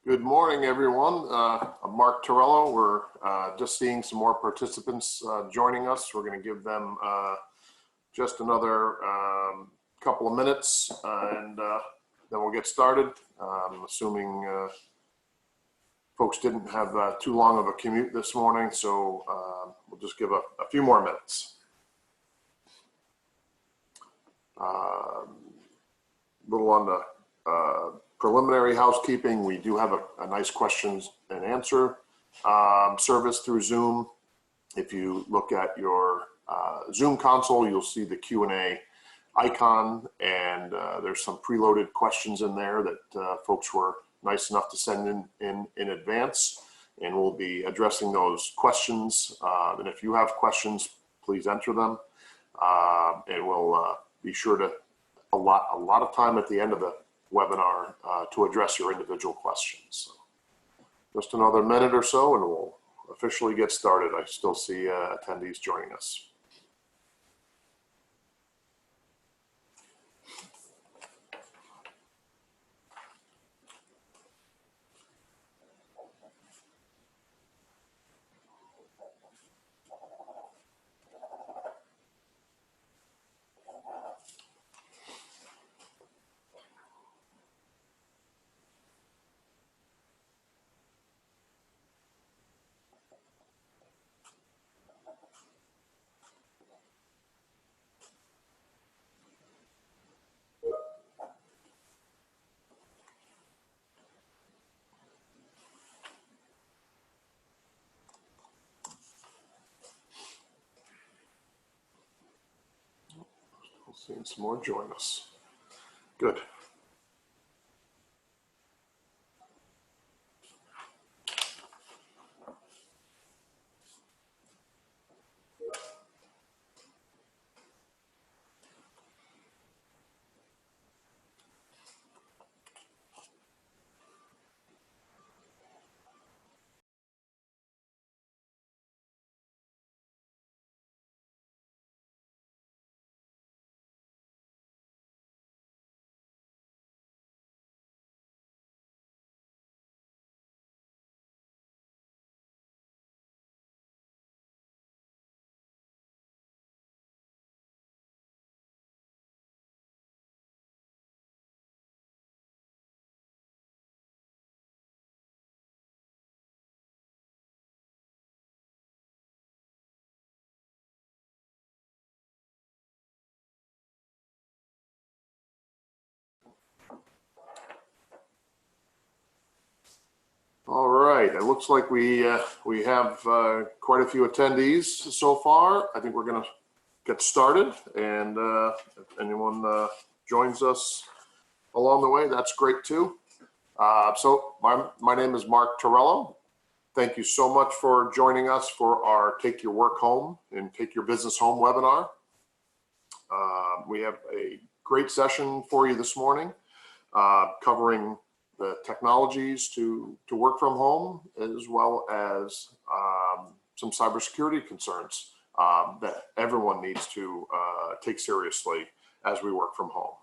Good morning, everyone. I'm Mark Torello. We're just seeing some more participants joining us. We're going to give them just another couple of minutes and then we'll get started. Assuming folks didn't have too long of a commute this morning, so we'll just give a few more minutes. Little on the preliminary housekeeping. We do have a nice questions and answer service through Zoom. If you look at your Zoom console, you'll see the Q&A icon, and there's some preloaded questions in there that folks were nice enough to send in advance, and we'll be addressing those questions. And if you have questions, please enter them, and we'll be sure to a lot of time at the end of the webinar to address your individual questions. So just another minute or so and we'll officially get started. I still see attendees joining us. Seeing some more join us. Good. All right, it looks like we have quite a few attendees so far. I think we're going to get started, and if anyone joins us along the way, that's great too. So my name is Mark Torello. Thank you so much for joining us for our Take Your Work Home and Take Your Business Home webinar. We have a great session for you this morning, covering the technologies to work from home, as well as some cybersecurity concerns that everyone needs to take seriously as we work from home.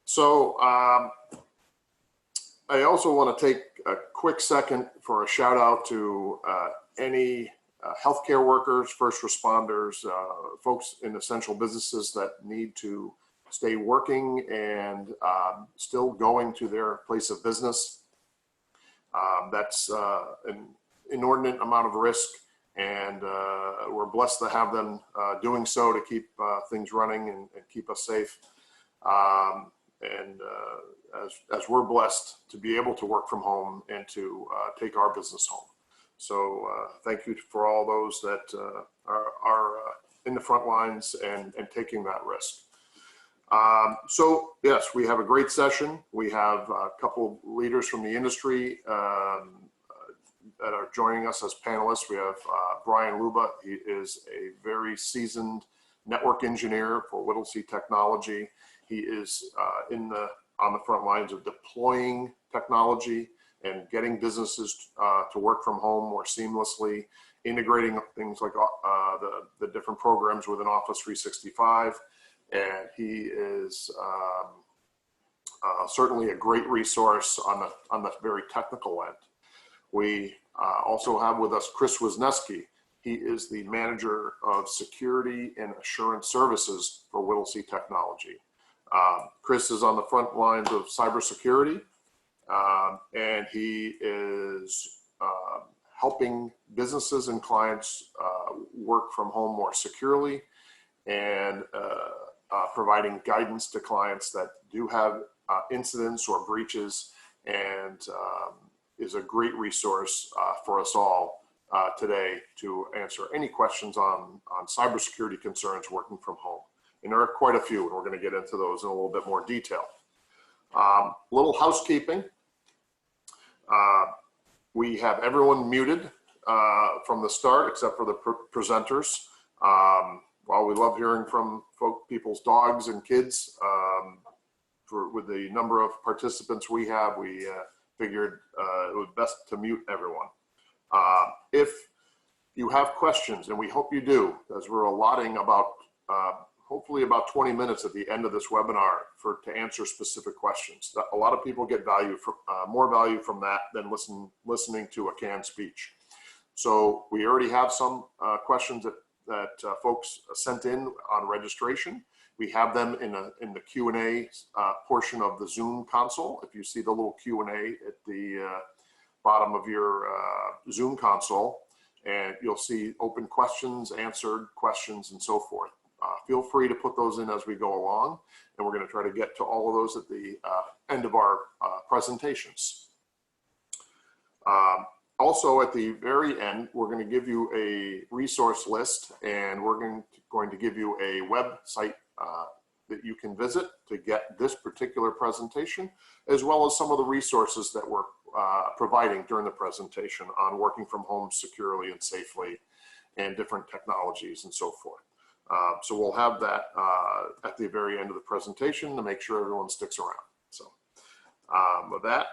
So I also want to take a quick second for a shout out to any healthcare workers, first responders, folks in essential businesses that need to stay working and still going to their place of business. That's an inordinate amount of risk, and we're blessed to have them doing so to keep things running and keep us safe. As we're blessed to be able to work from home and to take our business home. So thank you for all those that are in the front lines and taking that risk. So yes, we have a great session. We have a couple of leaders from the industry that are joining us as panelists. We have Brian Luba. He is a very seasoned network engineer for Whittlesey Technology. He is on the front lines of deploying technology and getting businesses to work from home more seamlessly, integrating things like the different programs within Office 365. And he is Certainly a great resource on the very technical end. We also have with us Chris Wisniewski. He is the manager of security and assurance services for Whittlesey Technology. Chris is on the front lines of cybersecurity, and he is helping businesses and clients work from home more securely, and providing guidance to clients that do have incidents or breaches, and is a great resource for us all today to answer any questions on cybersecurity concerns working from home. And there are quite a few, and we're going to get into those in a little bit more detail. Little housekeeping. We have everyone muted from the start except for the presenters. While we love hearing from people's dogs and kids, with the number of participants we have, we figured it was best to mute everyone. If you have questions, and we hope you do, as we're allotting about hopefully about 20 minutes at the end of this webinar to answer specific questions. A lot of people get value from more value from that than listening to a canned speech. So we already have some questions that folks sent in on registration. We have them in the Q&A portion of the Zoom console. If you see the little Q&A at the bottom of your Zoom console, and you'll see open questions, answered questions, and so forth. Feel free to put those in as we go along, and we're going to try to get to all of those at the end of our presentations. Also, at the very end, we're going to give you a resource list, and we're going to give you a website that you can visit to get this particular presentation, as well as some of the resources that we're providing during the presentation on working from home securely and safely, and different technologies and so forth. So we'll have that at the very end of the presentation to make sure everyone sticks around. So with that,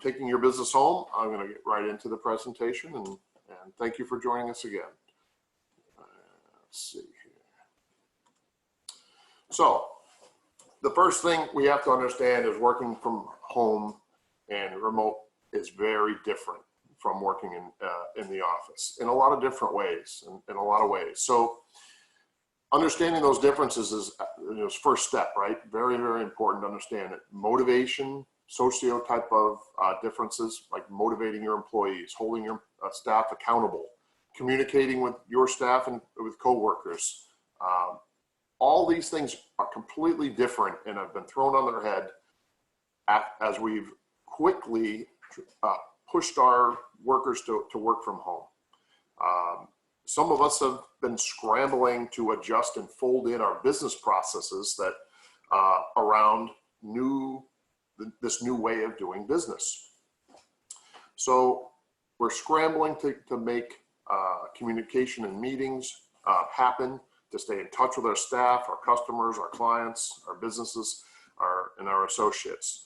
taking your business home, I'm going to get right into the presentation, and thank you for joining us again. Let's see here. So the first thing we have to understand is working from home and remote is very different from working in the office in a lot of different ways, in a lot of ways. So understanding those differences is first step, right? Very, very important to understand it. Motivation, socio type of differences, like motivating your employees, holding your staff accountable, communicating with your staff and with coworkers. All these things are completely different and have been thrown on their head as we've quickly pushed our workers to work from home. Some of us have been scrambling to adjust and fold in our business processes that around this new way of doing business. So we're scrambling to make communication and meetings happen, to stay in touch with our staff, our customers, our clients, our businesses, and our associates.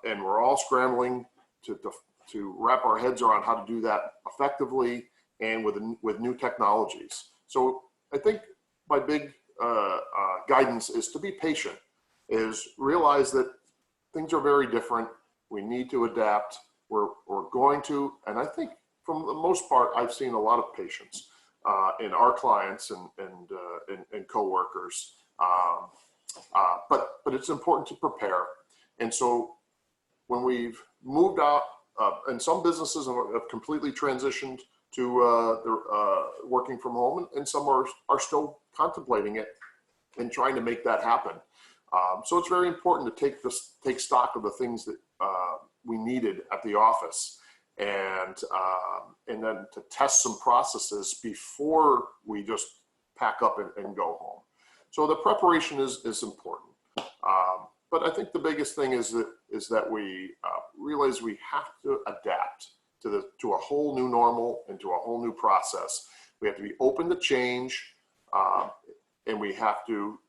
And we're all scrambling to wrap our heads around how to do that effectively and with new technologies. So I think my big guidance is to be patient, is realize that things are very different. We need to adapt. We're going to, and I think from the most part, I've seen a lot of patience in our clients and coworkers. But it's important to prepare. And so when we've moved out, and some businesses have completely transitioned to working from home, and some are still contemplating it and trying to make that happen. So it's very important to take stock of the things that we needed at the office, and then to test some processes before we just pack up and go home. So the preparation is important. But I think the biggest thing is that we realize we have to adapt to a whole new normal and to a whole new process. We have to be open to change, and we have to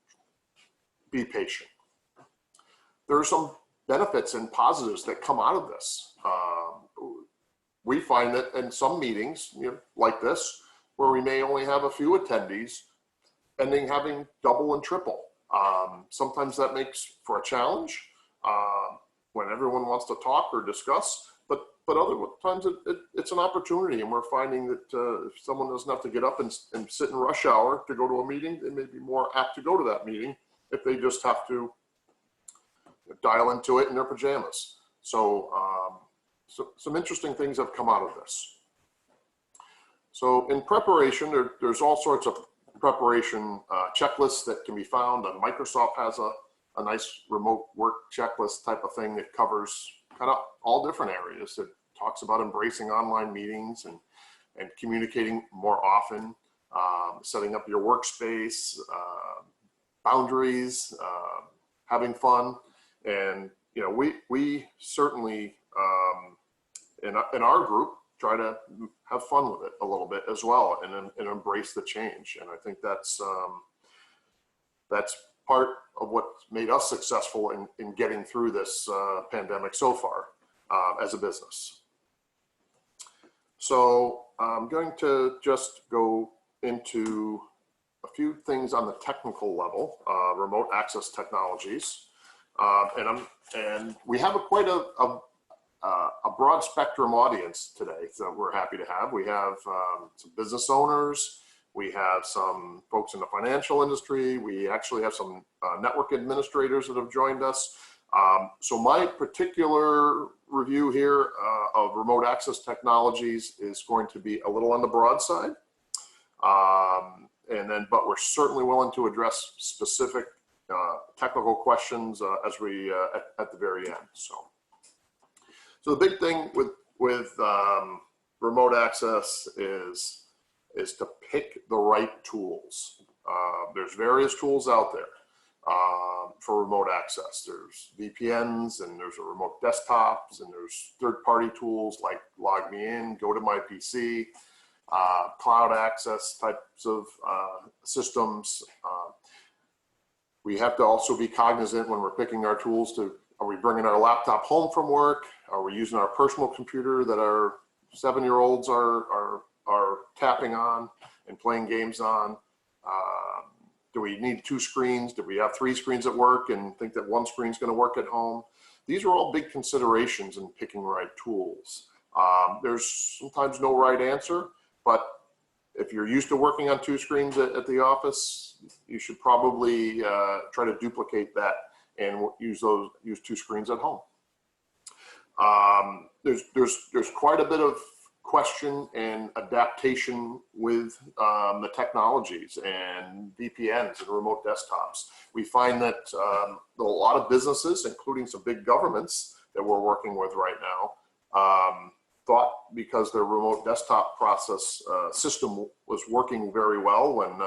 be patient. There are some benefits and positives that come out of this. We find that in some meetings, like this, where we may only have a few attendees, ending having double and triple. Sometimes that makes for a challenge, when everyone wants to talk or discuss, but other times it's an opportunity, and we're finding that if someone doesn't have to get up and sit in rush hour to go to a meeting, they may be more apt to go to that meeting if they just have to dial into it in their pajamas. So, so some interesting things have come out of this. So in preparation, there's all sorts of preparation checklists that can be found, and Microsoft has a nice remote work checklist type of thing that covers kind of all different areas. It talks about embracing online meetings and communicating more often, setting up your workspace, boundaries, having fun. And, you know, we certainly, in our group, try to have fun with it a little bit as well, and embrace the change. And I think that's part of what's made us successful in getting through this pandemic so far as a business. So I'm going to just go into a few things on the technical level, remote access technologies. And we have quite a broad spectrum audience today that we're happy to have. We have some business owners, we have some folks in the financial industry, we actually have some network administrators that have joined us. So my particular review here of remote access technologies is going to be a little on the broad side. But we're certainly willing to address specific technical questions as we at the very end. So the big thing with remote access is to pick the right tools. There's various tools out there for remote access. There's VPNs, and there's remote desktops, and there's third-party tools like LogMeIn, GoToMyPC, cloud access types of systems. We have to also be cognizant when we're picking our tools are we bringing our laptop home from work? Are we using our personal computer that our 7-year-olds are tapping on and playing games on? Do we need 2 screens? Do we have 3 screens at work and think that 1 screen's going to work at home? These are all big considerations in picking the right tools. There's sometimes no right answer, but if you're used to working on 2 screens at the office, you should probably try to duplicate that and use 2 screens at home. There's quite a bit of question and adaptation with the technologies and VPNs and remote desktops. We find that a lot of businesses, including some big governments that we're working with right now, thought because their remote desktop process system was working very well when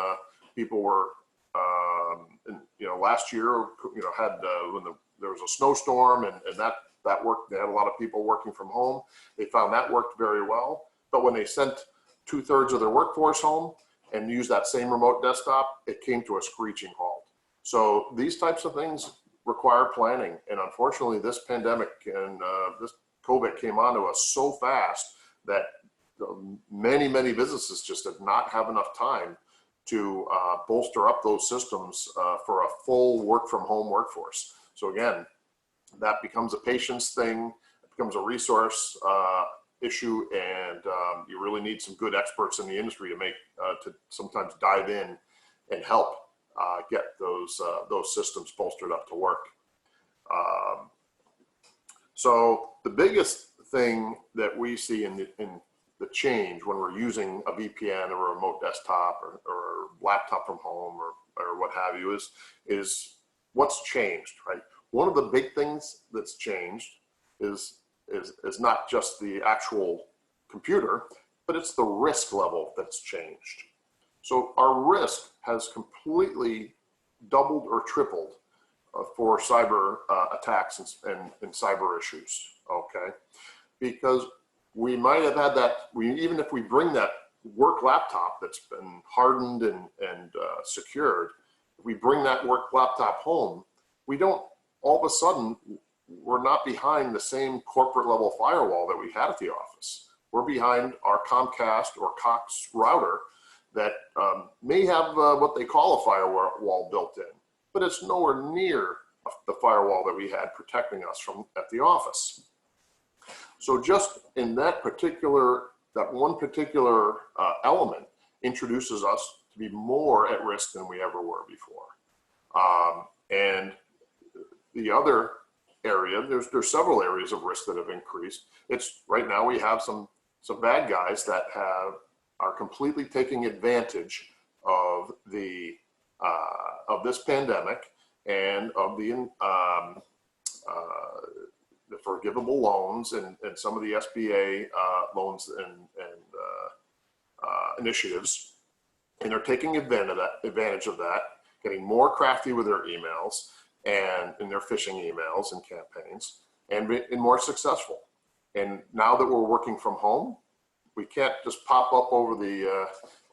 people were, last year, had when there was a snowstorm and that worked. They had a lot of people working from home. They found that worked very well. But when they sent 2/3 of their workforce home and used that same remote desktop, it came to a screeching halt. So these types of things require planning. And unfortunately, this pandemic and this COVID came onto us so fast that many businesses just did not have enough time to bolster up those systems for a full work from home workforce. So again, that becomes a patience thing, it becomes a resource issue, and you really need some good experts in the industry to sometimes dive in and help get those systems bolstered up to work. So the biggest thing that we see in the change when we're using a VPN or a remote desktop or laptop from home or what have you is what's changed, right? One of the big things that's changed is not just the actual computer, but it's the risk level that's changed. So our risk has completely doubled or tripled for cyber attacks and cyber issues, okay? Because we might have had that, even if we bring that work laptop that's been hardened and secured, if we bring that work laptop home, we don't, all of a sudden, we're not behind the same corporate level firewall that we had at the office. We're behind our Comcast or Cox router that may have what they call a firewall built in, but it's nowhere near the firewall that we had protecting us from at the office. So just in that one particular element introduces us to be more at risk than we ever were before. And the other area, there's several areas of risk that have increased. It's right now we have some bad guys that are completely taking advantage of this pandemic and of the forgivable loans and some of the SBA loans and initiatives, and they're taking advantage of that, getting more crafty with their emails and in their phishing emails and campaigns, and more successful. And now that we're working from home, we can't just pop up over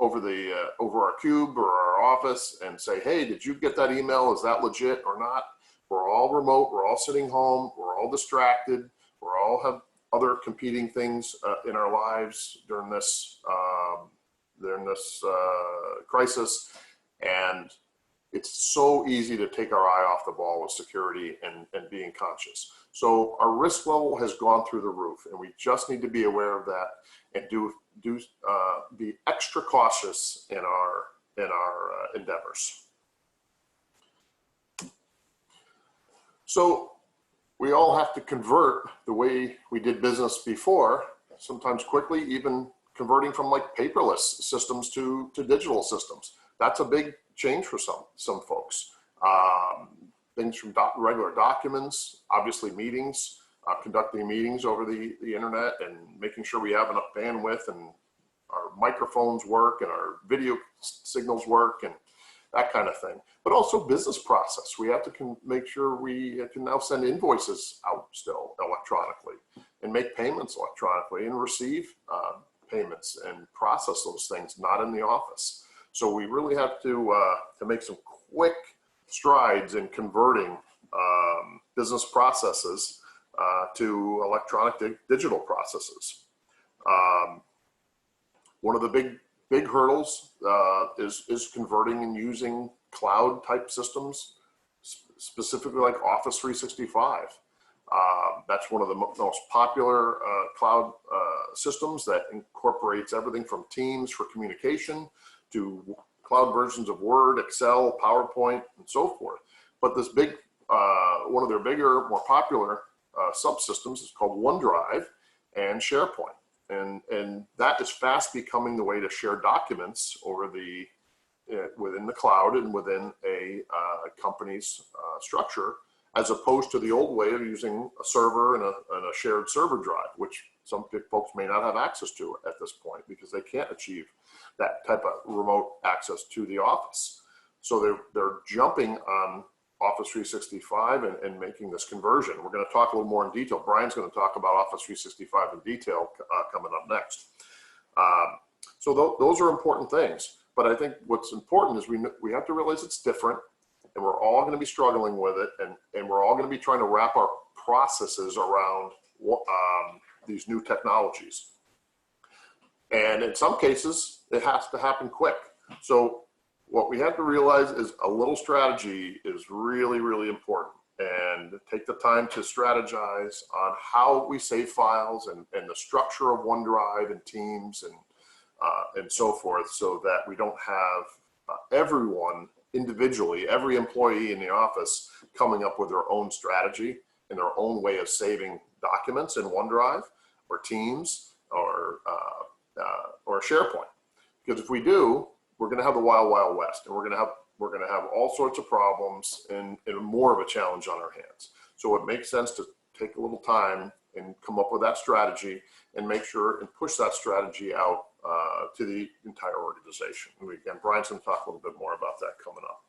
our cube or our office and say, hey, did you get that email? Is that legit or not? We're all remote. We're all sitting home. We're all distracted. We all have other competing things in our lives during this crisis. And it's so easy to take our eye off the ball with security and being conscious. So our risk level has gone through the roof, and we just need to be aware of that and be extra cautious in our endeavors. So we all have to convert the way we did business before, sometimes quickly, even converting from like paperless systems to digital systems. That's a big change for some folks. Things from regular documents, obviously meetings, conducting meetings over the internet and making sure we have enough bandwidth and our microphones work and our video signals work and that kind of thing. But also business process. We have to make sure we can now send invoices out still electronically and make payments electronically and receive payments and process those things, not in the office. So we really have to make some quick strides in converting business processes to electronic digital processes. One of the big hurdles is converting and using cloud type systems, specifically like Office 365. That's one of the most popular cloud systems that incorporates everything from Teams for communication to cloud versions of Word, Excel, PowerPoint, and so forth. But this one of their bigger, more popular subsystems is called OneDrive and SharePoint. And that is fast becoming the way to share documents over within the cloud and within a company's structure, as opposed to the old way of using a server and a shared server drive, which some folks may not have access to at this point because they can't achieve that type of remote access to the office. So they're jumping on Office 365 and making this conversion. We're going to talk a little more in detail. Brian's going to talk about Office 365 in detail coming up next. So those are important things. But I think what's important is we have to realize it's different, and we're all going to be struggling with it, and we're all going to be trying to wrap our processes around these new technologies. And in some cases, it has to happen quick. So what we have to realize is a little strategy is really, really important, and take the time to strategize on how we save files and the structure of OneDrive and Teams and so forth, so that we don't have everyone individually, every employee in the office coming up with their own strategy and their own way of saving documents in OneDrive or Teams or SharePoint. Because if we do, we're going to have the wild, wild west, and we're going to have all sorts of problems and more of a challenge on our hands. So it makes sense to take a little time and come up with that strategy and make sure and push that strategy out to the entire organization. And again, Brian's going to talk a little bit more about that coming up.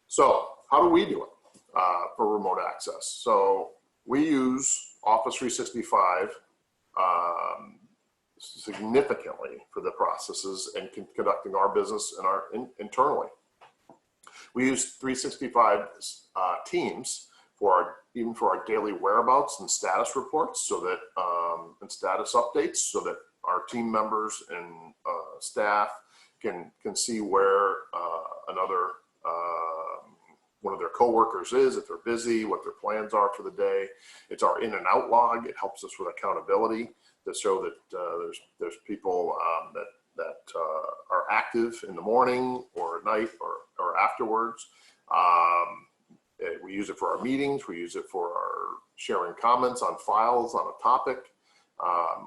So how do we do it for remote access? So we use Office 365 significantly for the processes and conducting our business and internally. We use 365 Teams even for our daily whereabouts and status reports, so that and status updates, so that our team members and staff can see where one of their coworkers is, if they're busy, what their plans are for the day. It's our in and out log. It helps us with accountability to show that there's people that are active in the morning or at night or afterwards. We use it for our meetings. We use it for our sharing comments on files on a topic.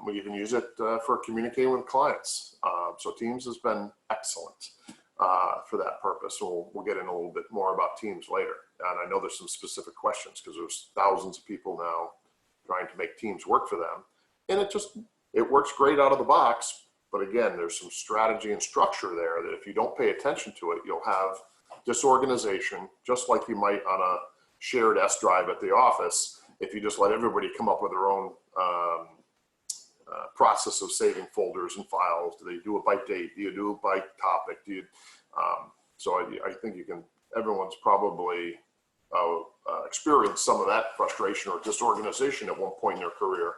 We even use it for communicating with clients. So Teams has been excellent for that purpose. So we'll get in a little bit more about Teams later. And I know there's some specific questions because there's thousands of people now trying to make Teams work for them. And it works great out of the box. But again, there's some strategy and structure there that if you don't pay attention to it, you'll have disorganization, just like you might on a shared S drive at the office. If you just let everybody come up with their own process of saving folders and files. Do they do it by date? Do you do it by topic? So I think everyone's probably experienced some of that frustration or disorganization at one point in their career.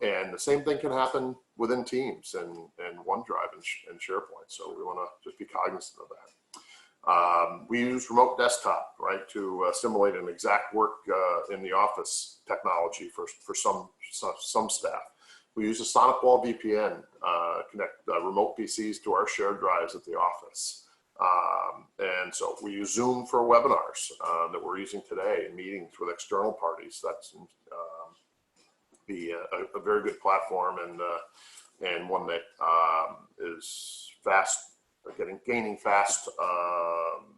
And the same thing can happen within Teams and OneDrive and SharePoint. So we want to just be cognizant of that. We use remote desktop, right, to simulate an exact work in the office technology for some staff. We use a SonicWall VPN, connect remote PCs to our shared drives at the office. And so we use Zoom for webinars that we're using today in meetings with external parties. That's be a very good platform and one that is fast, gaining fast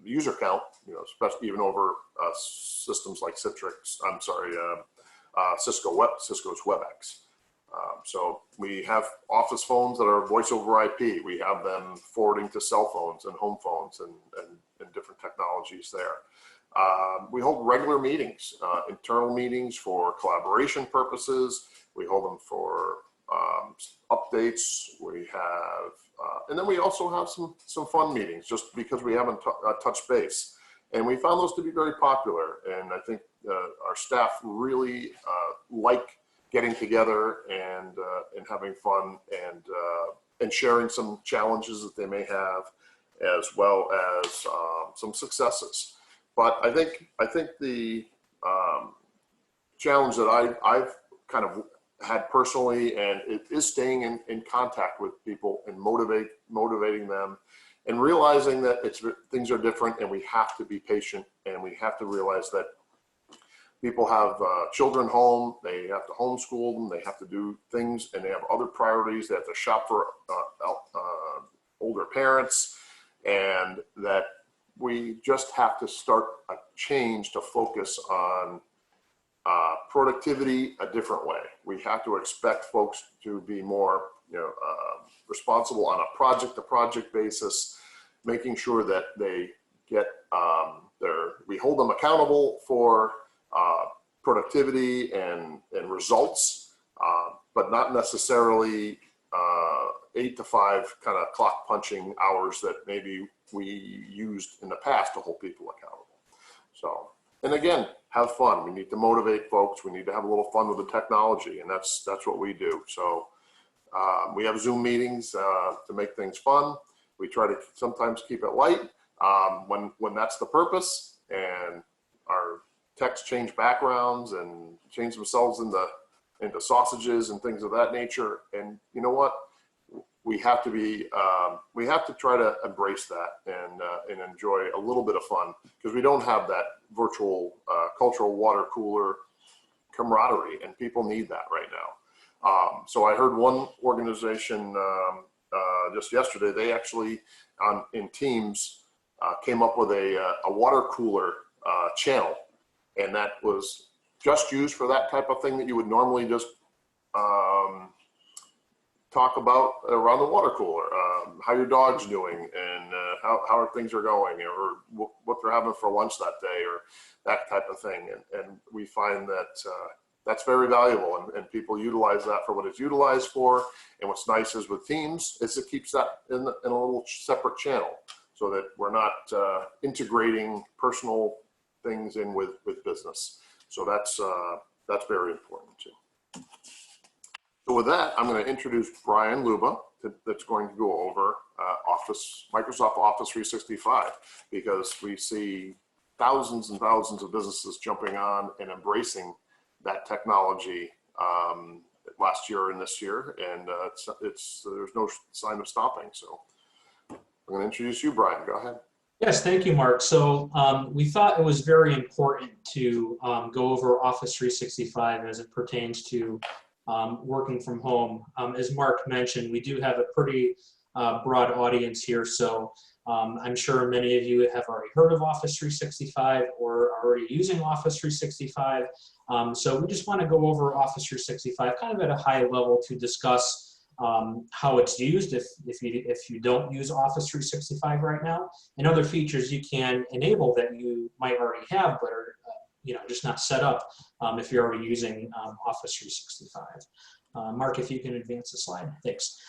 user count, especially even over systems like Citrix. I'm sorry, Cisco's WebEx. So we have office phones that are voice over IP. We have them forwarding to cell phones and home phones and different technologies there. We hold regular meetings, internal meetings for collaboration purposes. We hold them for updates. We have, and then we also have some fun meetings just because we haven't touched base. And we found those to be very popular. And I think our staff really like getting together and having fun and sharing some challenges that they may have, as well as some successes. But I think the challenge that I've kind of had personally, and it is staying in contact with people and motivating them, and realizing that things are different, and we have to be patient, and we have to realize that people have children home, they have to homeschool them, they have to do things, and they have other priorities. They have to shop for older parents, and that we just have to start a change to focus on productivity a different way. We have to expect folks to be more responsible on a project-to-project basis, making sure that they get we hold them accountable for productivity and results, but not necessarily 8 to 5 kind of clock punching hours that maybe we used in the past to hold people accountable. So, and again, have fun. We need to motivate folks. We need to have a little fun with the technology, and that's what we do. So we have Zoom meetings to make things fun. We try to sometimes keep it light when that's the purpose, and our techs change backgrounds and change themselves into sausages and things of that nature. And you know what? We have to try to embrace that and enjoy a little bit of fun, because we don't have that virtual cultural water cooler camaraderie, and people need that right now. So I heard one organization just yesterday, they actually in Teams came up with a water cooler channel, and that was just used for that type of thing that you would normally just talk about around the water cooler, how your dog's doing, and how things are going, or what they're having for lunch that day, or that type of thing. And we find that that's very valuable, and people utilize that for what it's utilized for. And what's nice is with Teams is it keeps that in a little separate channel, so that we're not integrating personal things in with business. So that's very important too. So with that, I'm going to introduce Brian Luba that's going to go over Microsoft Office 365, because we see thousands and thousands of businesses jumping on and embracing that technology last year and this year, and there's no sign of stopping. So I'm going to introduce you, Brian. Go ahead. Yes, thank you, Mark. So we thought it was very important to go over Office 365 as it pertains to working from home. As Mark mentioned, we do have a pretty broad audience here, so I'm sure many of you have already heard of Office 365 or are already using Office 365. So we just want to go over Office 365 kind of at a high level to discuss how it's used if you don't use Office 365 right now, and other features you can enable that you might already have but are just not set up if you're already using Office 365. Mark, if you can advance the slide, thanks.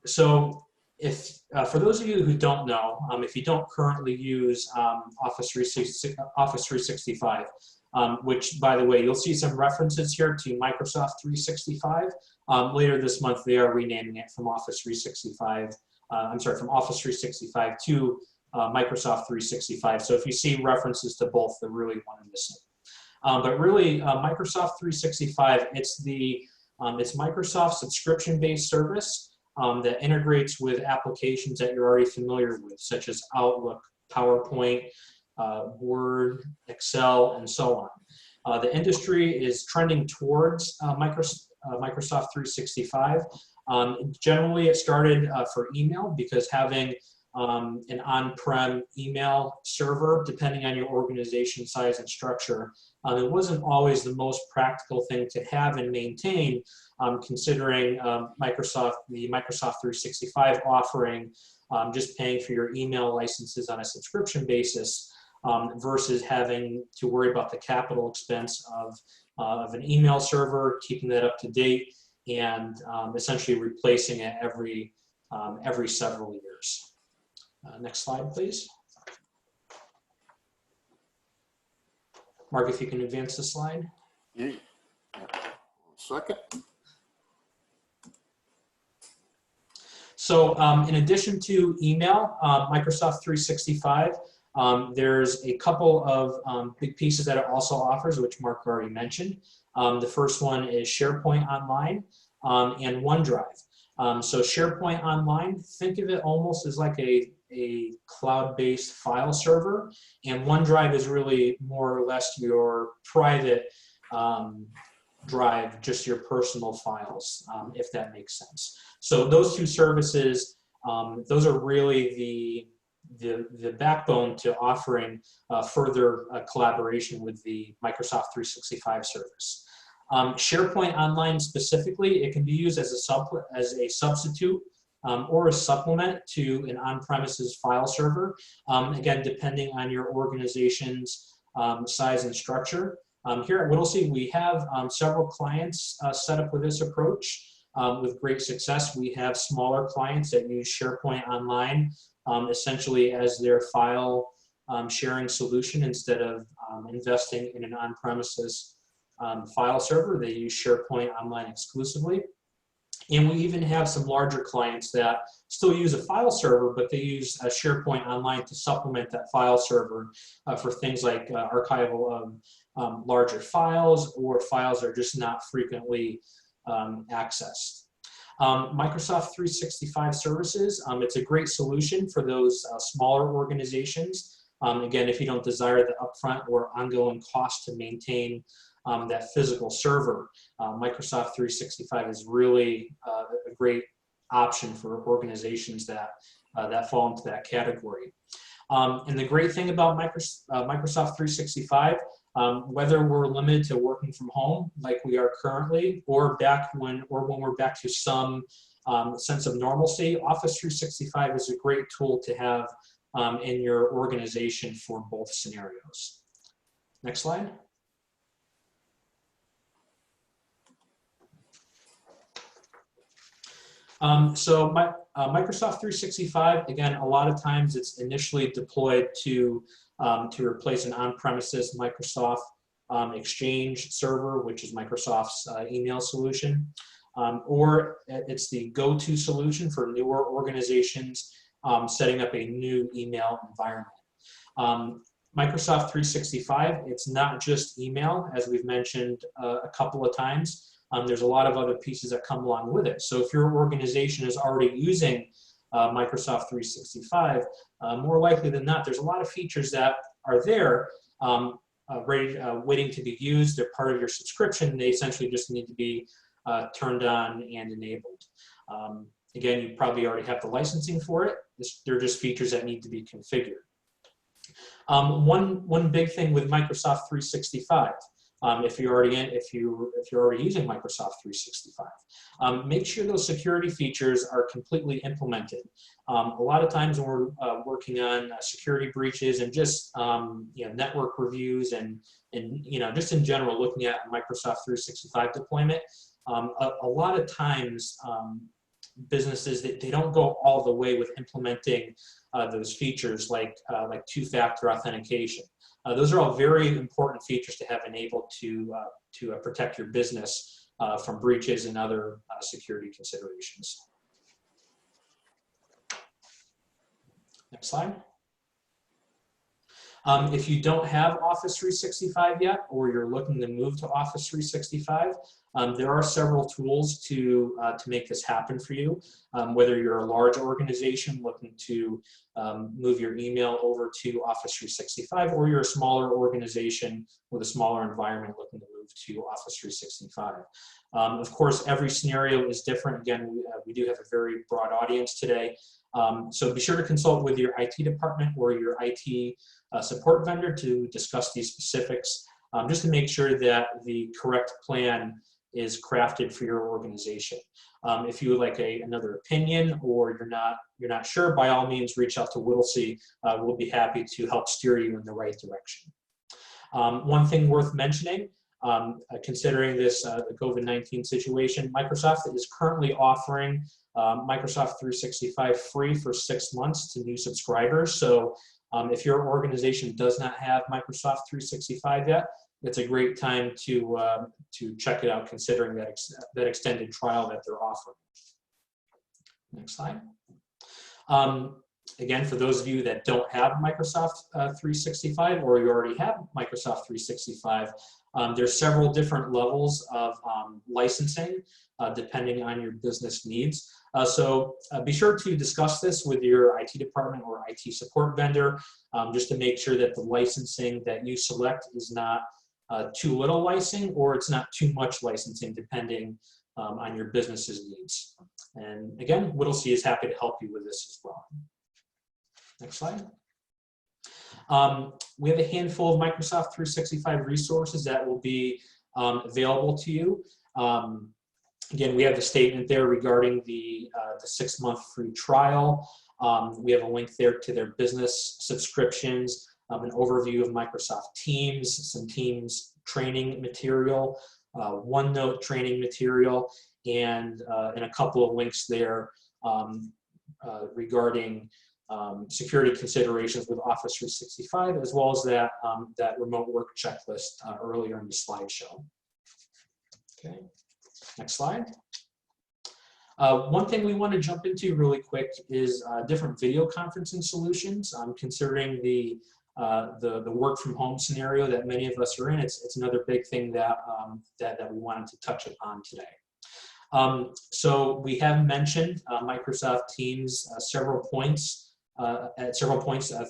So if for those of you who don't know, if you don't currently use Office 365, which, by the way, you'll see some references here to Microsoft 365. Later this month, they are renaming it from Office 365. From Office 365 to Microsoft 365. So if you see references to both, they're really one and the same. But really, Microsoft 365, it's Microsoft subscription-based service that integrates with applications that you're already familiar with, such as Outlook, PowerPoint, Word, Excel, and so on. The industry is trending towards Microsoft 365. Generally, it started for email because having an on-prem email server, depending on your organization size and structure, it wasn't always the most practical thing to have and maintain, considering the Microsoft 365 offering, just paying for your email licenses on a subscription basis, versus having to worry about the capital expense of an email server, keeping that up to date, and essentially replacing it every several years. Next slide, please. Mark, if you can advance the slide. Yeah. Second. So in addition to email, Microsoft 365, there's a couple of big pieces that it also offers, which Mark already mentioned. The first one is SharePoint Online and OneDrive. So SharePoint Online, think of it almost as like a cloud-based file server, and OneDrive is really more or less your private drive, just your personal files, if that makes sense. So those two services, those are really the backbone to offering further collaboration with the Microsoft 365 service. SharePoint Online specifically, it can be used as a substitute or a supplement to an on-premises file server, again, depending on your organization's size and structure. Here at Whittlesey, we have several clients set up with this approach with great success. We have smaller clients that use SharePoint Online essentially as their file sharing solution. Instead of investing in an on-premises file server, they use SharePoint Online exclusively. And we even have some larger clients that still use a file server, but they use SharePoint Online to supplement that file server for things like archival of larger files or files that are just not frequently accessed. Microsoft 365 services, it's a great solution for those smaller organizations. Again, if you don't desire the upfront or ongoing cost to maintain that physical server, Microsoft 365 is really a great option for organizations that fall into that category. And the great thing about Microsoft 365, whether we're limited to working from home like we are currently, or when we're back to some sense of normalcy, Office 365 is a great tool to have in your organization for both scenarios. Next slide. Microsoft 365, again, a lot of times it's initially deployed to replace an on-premises Microsoft Exchange server, which is Microsoft's email solution, or it's the go-to solution for newer organizations setting up a new email environment. Microsoft 365, it's not just email, as we've mentioned a couple of times. There's a lot of other pieces that come along with it. So if your organization is already using Microsoft 365, more likely than not, there's a lot of features that are there waiting to be used. They're part of your subscription. They essentially just need to be turned on and enabled. Again, you probably already have the licensing for it. They're just features that need to be configured. One big thing with Microsoft 365, if you're already using Microsoft 365, make sure those security features are completely implemented. A lot of times when we're working on security breaches and just network reviews and just in general looking at Microsoft 365 deployment, a lot of times businesses they don't go all the way with implementing those features like two-factor authentication. Those are all very important features to have enabled to protect your business from breaches and other security considerations. Next slide. If you don't have Office 365 yet, or you're looking to move to Office 365, there are several tools to make this happen for you. Whether you're a large organization looking to move your email over to Office 365, or you're a smaller organization with a smaller environment looking to move to Office 365. Of course, every scenario is different. Again, we do have a very broad audience today. So be sure to consult with your IT department or your IT support vendor to discuss these specifics, just to make sure that the correct plan is crafted for your organization. If you would like another opinion, or you're not sure, by all means reach out to Whittlesey. We'll be happy to help steer you in the right direction. One thing worth mentioning, considering this the COVID-19 situation, Microsoft is currently offering Microsoft 365 free for 6 months to new subscribers. So if your organization does not have Microsoft 365 yet, it's a great time to check it out, considering that extended trial that they're offering. Next slide. Again, for those of you that don't have Microsoft 365, or you already have Microsoft 365, there's several different levels of licensing depending on your business needs. So be sure to discuss this with your IT department or IT support vendor, just to make sure that the licensing that you select is not too little licensing, or it's not too much licensing, depending on your business's needs. And again, Whittlesey is happy to help you with this as well. Next slide. We have a handful of Microsoft 365 resources that will be available to you. Again, we have the statement there regarding the 6-month free trial. We have a link there to their business subscriptions, an overview of Microsoft Teams, some Teams training material, OneNote training material, and a couple of links there regarding security considerations with Office 365, as well as that remote work checklist earlier in the slideshow. Okay, next slide. One thing we want to jump into really quick is different video conferencing solutions. Considering the work from home scenario that many of us are in, it's another big thing that we wanted to touch upon today. So we have mentioned Microsoft Teams at several points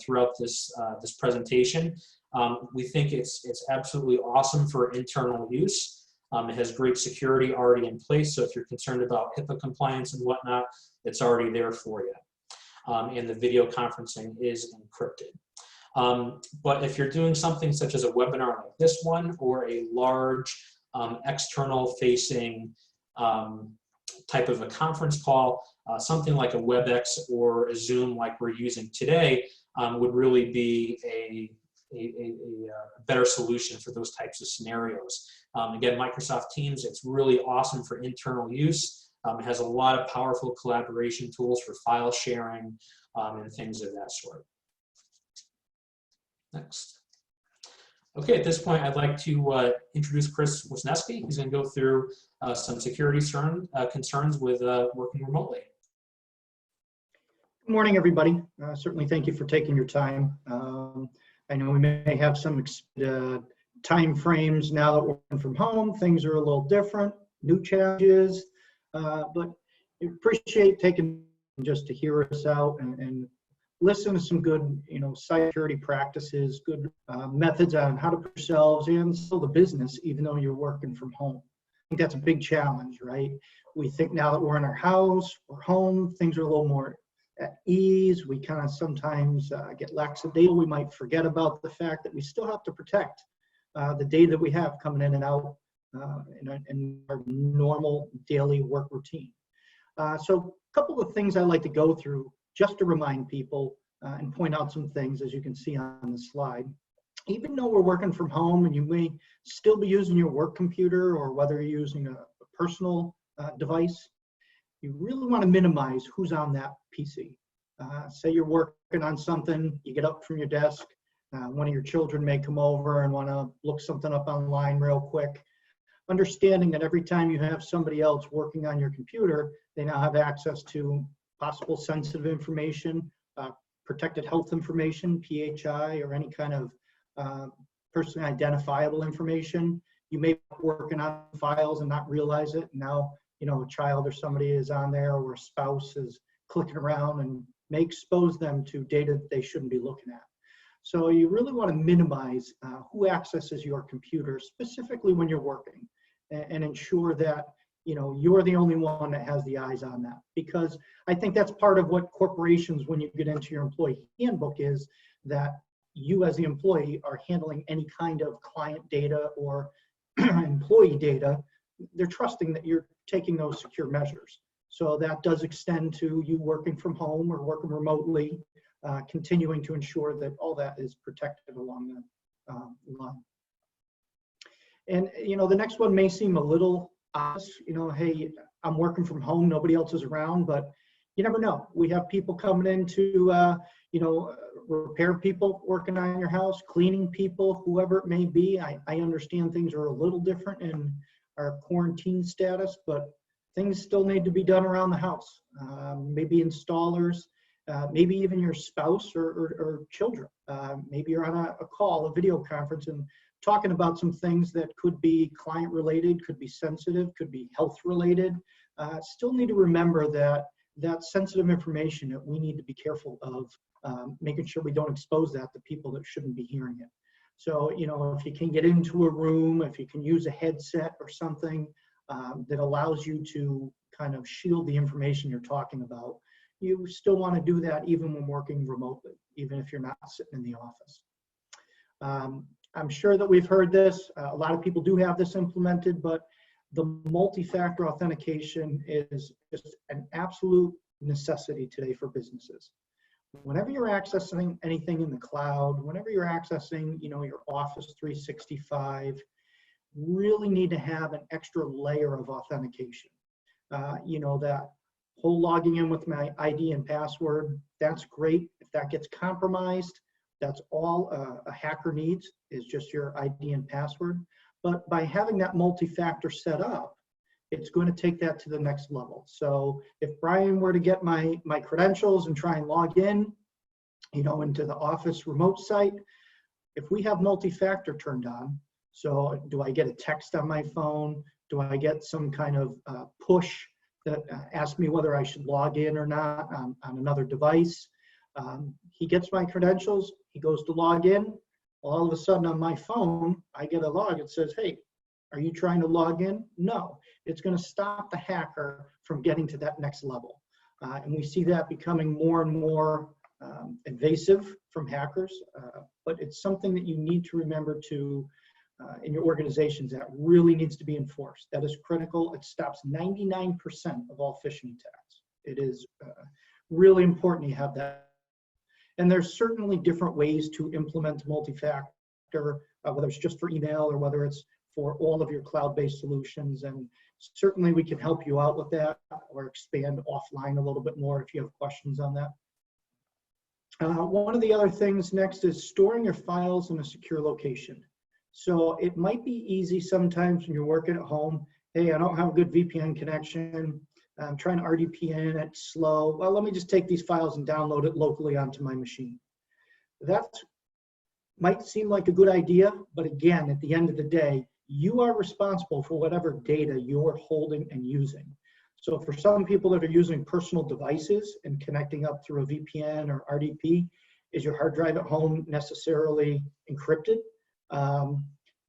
throughout this presentation. We think it's absolutely awesome for internal use. It has great security already in place, so if you're concerned about HIPAA compliance and whatnot, it's already there for you. And the video conferencing is encrypted. But if you're doing something such as a webinar like this one, or a large external facing type of a conference call, something like a WebEx or a Zoom like we're using today would really be a better solution for those types of scenarios. Again, Microsoft Teams, it's really awesome for internal use. It has a lot of powerful collaboration tools for file sharing and things of that sort. Next. Okay, at this point, I'd like to introduce Chris Wisniewski. He's going to go through some security concerns with working remotely. Good morning, everybody. Certainly thank you for taking your time. I know we may have some time frames now that we're working from home. Things are a little different, new challenges, but I appreciate taking just to hear us out and listen to some good, security practices, good methods on how to put yourselves and still the business, even though you're working from home. I think that's a big challenge, right? We think now that we're in our house, we're home, things are a little more at ease. We kind of sometimes get lackadaisical. We might forget about the fact that we still have to protect the data that we have coming in and out in our normal daily work routine. So a couple of things I like to go through just to remind people and point out some things, as you can see on the slide. Even though we're working from home and you may still be using your work computer, or whether you're using a personal device, you really want to minimize who's on that PC. Say you're working on something, you get up from your desk, one of your children may come over and want to look something up online real quick. Understanding that every time you have somebody else working on your computer, they now have access to possible sensitive information, protected health information, PHI, or any kind of personally identifiable information. You may be working on files and not realize it. Now, a child or somebody is on there, or a spouse is clicking around and may expose them to data that they shouldn't be looking at. So you really want to minimize who accesses your computer, specifically when you're working, and ensure that you're the only one that has the eyes on that. Because I think that's part of what corporations, when you get into your employee handbook, is that you as the employee are handling any kind of client data or employee data. They're trusting that you're taking those secure measures. So that does extend to you working from home or working remotely, continuing to ensure that all that is protected along the line. And the next one may seem a little obvious, hey, I'm working from home, nobody else is around, but you never know. We have people coming in to, repair people working on your house, cleaning people, whoever it may be. I understand things are a little different in our quarantine status, but things still need to be done around the house. Maybe installers, maybe even your spouse or children. Maybe you're on a call, a video conference, and talking about some things that could be client related, could be sensitive, could be health related. Still need to remember that sensitive information that we need to be careful of, making sure we don't expose that to people that shouldn't be hearing it. So, if you can get into a room, if you can use a headset or something that allows you to kind of shield the information you're talking about, you still want to do that even when working remotely, even if you're not sitting in the office. I'm sure that we've heard this. A lot of people do have this implemented, but the multi-factor authentication is just an absolute necessity today for businesses. Whenever you're accessing anything in the cloud, whenever you're accessing, your Office 365, really need to have an extra layer of authentication. That whole logging in with my ID and password, that's great. If that gets compromised, that's all a hacker needs, is just your ID and password. But by having that multi-factor set up, it's going to take that to the next level. So if Brian were to get my credentials and try and log in, into the Office remote site, if we have multi-factor turned on, so do I get a text on my phone? Do I get some kind of push that asks me whether I should log in or not on another device? He gets my credentials, he goes to log in. All of a sudden on my phone, I get a log. It says, hey, are you trying to log in? No, it's going to stop the hacker from getting to that next level. And we see that becoming more and more invasive from hackers, but it's something that you need to remember to in your organizations that really needs to be enforced. That is critical. It stops 99% of all phishing attacks. It is really important you have that. And there's certainly different ways to implement multi-factor, whether it's just for email or whether it's for all of your cloud-based solutions. And certainly we can help you out with that or expand offline a little bit more if you have questions on that. One of the other things next is storing your files in a secure location. So it might be easy sometimes when you're working at home. Hey, I don't have a good VPN connection. I'm trying to RDP in, it's slow. Well, let me just take these files and download it locally onto my machine. That's might seem like a good idea, but again, at the end of the day, you are responsible for whatever data you're holding and using. So for some people that are using personal devices and connecting up through a VPN or RDP, is your hard drive at home necessarily encrypted?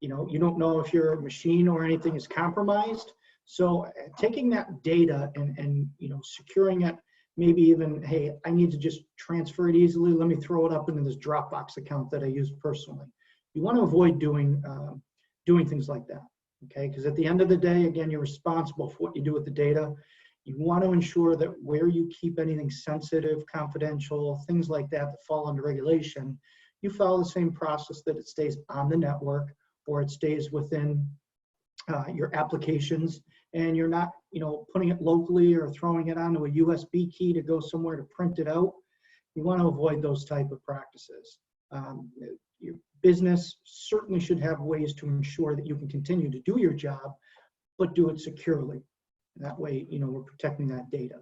You know, you don't know if your machine or anything is compromised. So taking that data and you know, securing it, maybe even, hey, I need to just transfer it easily. Let me throw it up into this Dropbox account that I use personally. You want to avoid doing things like that, okay? Because at the end of the day, again, you're responsible for what you do with the data. You want to ensure that where you keep anything sensitive, confidential, things like that that fall under regulation, you follow the same process, that it stays on the network or it stays within your applications, and you're not, you know, putting it locally or throwing it onto a USB key to go somewhere to print it out. You want to avoid those type of practices. Your business certainly should have ways to ensure that you can continue to do your job, but do it securely. That way, you know, we're protecting that data.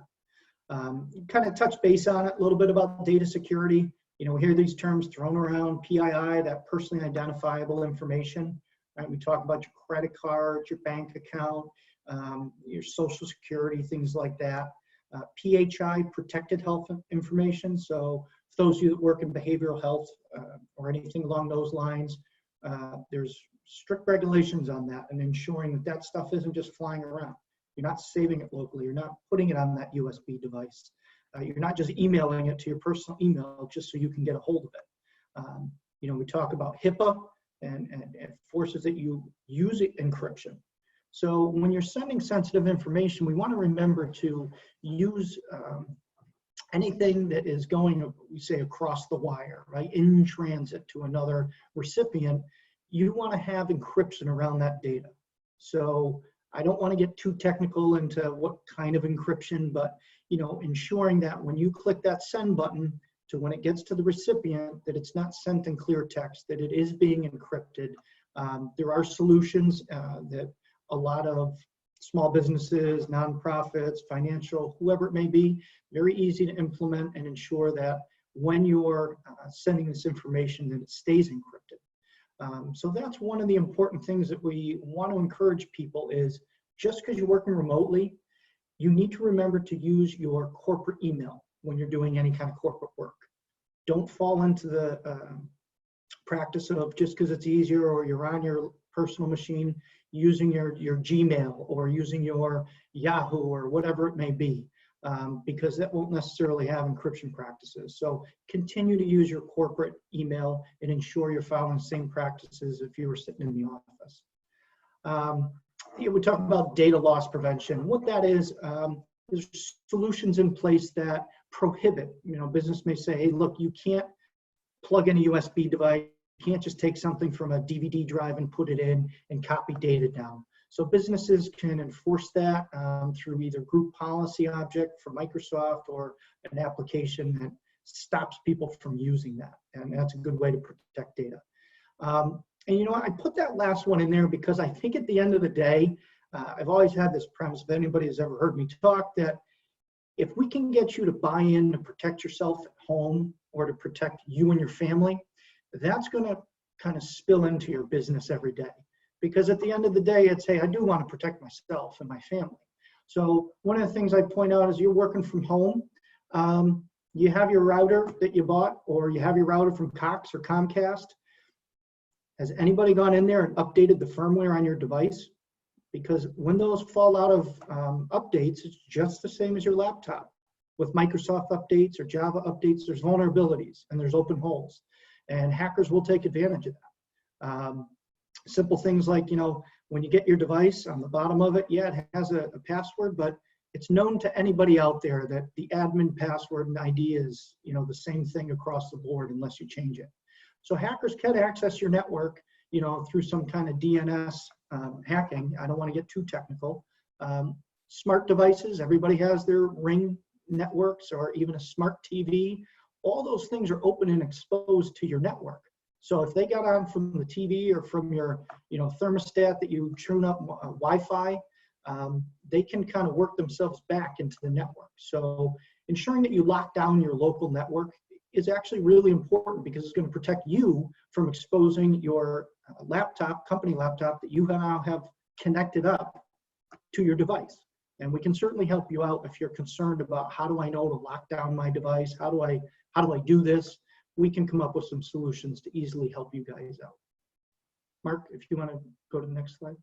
Kind of touch base on it a little bit about data security. You know, we hear these terms thrown around, PII, that personally identifiable information. Right? We talk about your credit card, your bank account, your social security, things like that. PHI, protected health information. So for those of you that work in behavioral health or anything along those lines, there's strict regulations on that and ensuring that that stuff isn't just flying around. You're not saving it locally. You're not putting it on that USB device. You're not just emailing it to your personal email just so you can get a hold of it. You know, we talk about HIPAA and forces that you use it encryption. So when you're sending sensitive information, we want to remember to use anything that is going, we say, across the wire, right, in transit to another recipient. You want to have encryption around that data. So I don't want to get too technical into what kind of encryption, but, you know, ensuring that when you click that send button to when it gets to the recipient, that it's not sent in clear text, that it is being encrypted. There are solutions that a lot of small businesses, nonprofits, financial, whoever it may be, very easy to implement and ensure that when you're sending this information, that it stays encrypted. So that's one of the important things that we want to encourage people is, just because you're working remotely, you need to remember to use your corporate email when you're doing any kind of corporate work. Don't fall into the practice of, just because it's easier or you're on your personal machine, using your Gmail or using your Yahoo or whatever it may be, because that won't necessarily have encryption practices. So continue to use your corporate email and ensure you're following the same practices if you were sitting in the office. We talk about data loss prevention. What that is, there's solutions in place that prohibit, you know, business may say, hey, look, you can't plug in a USB device. You can't just take something from a DVD drive and put it in and copy data down. So businesses can enforce that through either group policy object for Microsoft or an application that stops people from using that. And that's a good way to protect data. And you know what, I put that last one in there because I think at the end of the day, I've always had this premise, if anybody has ever heard me talk, that if we can get you to buy in to protect yourself at home or to protect you and your family, that's going to kind of spill into your business every day. Because at the end of the day, it's, hey, I do want to protect myself and my family. So one of the things I point out is you're working from home. You have your router that you bought, or you have your router from Cox or Comcast. Has anybody gone in there and updated the firmware on your device? Because when those fall out of updates, it's just the same as your laptop. With Microsoft updates or Java updates, there's vulnerabilities and there's open holes. And hackers will take advantage of that. Simple things like, you know, when you get your device, on the bottom of it, yeah, it has a password, but it's known to anybody out there that the admin password and ID is, you know, the same thing across the board unless you change it. So hackers can access your network, you know, through some kind of DNS hacking. I don't want to get too technical. Smart devices, everybody has their Ring networks or even a smart TV. All those things are open and exposed to your network. So if they got on from the TV or from your, you know, thermostat that you tune up Wi-Fi, they can kind of work themselves back into the network. So ensuring that you lock down your local network is actually really important because it's going to protect you from exposing your laptop, company laptop that you now have connected up to your device. And we can certainly help you out if you're concerned about how do I know to lock down my device? How do I do this? We can come up with some solutions to easily help you guys out. Mark, if you want to go to the next slide.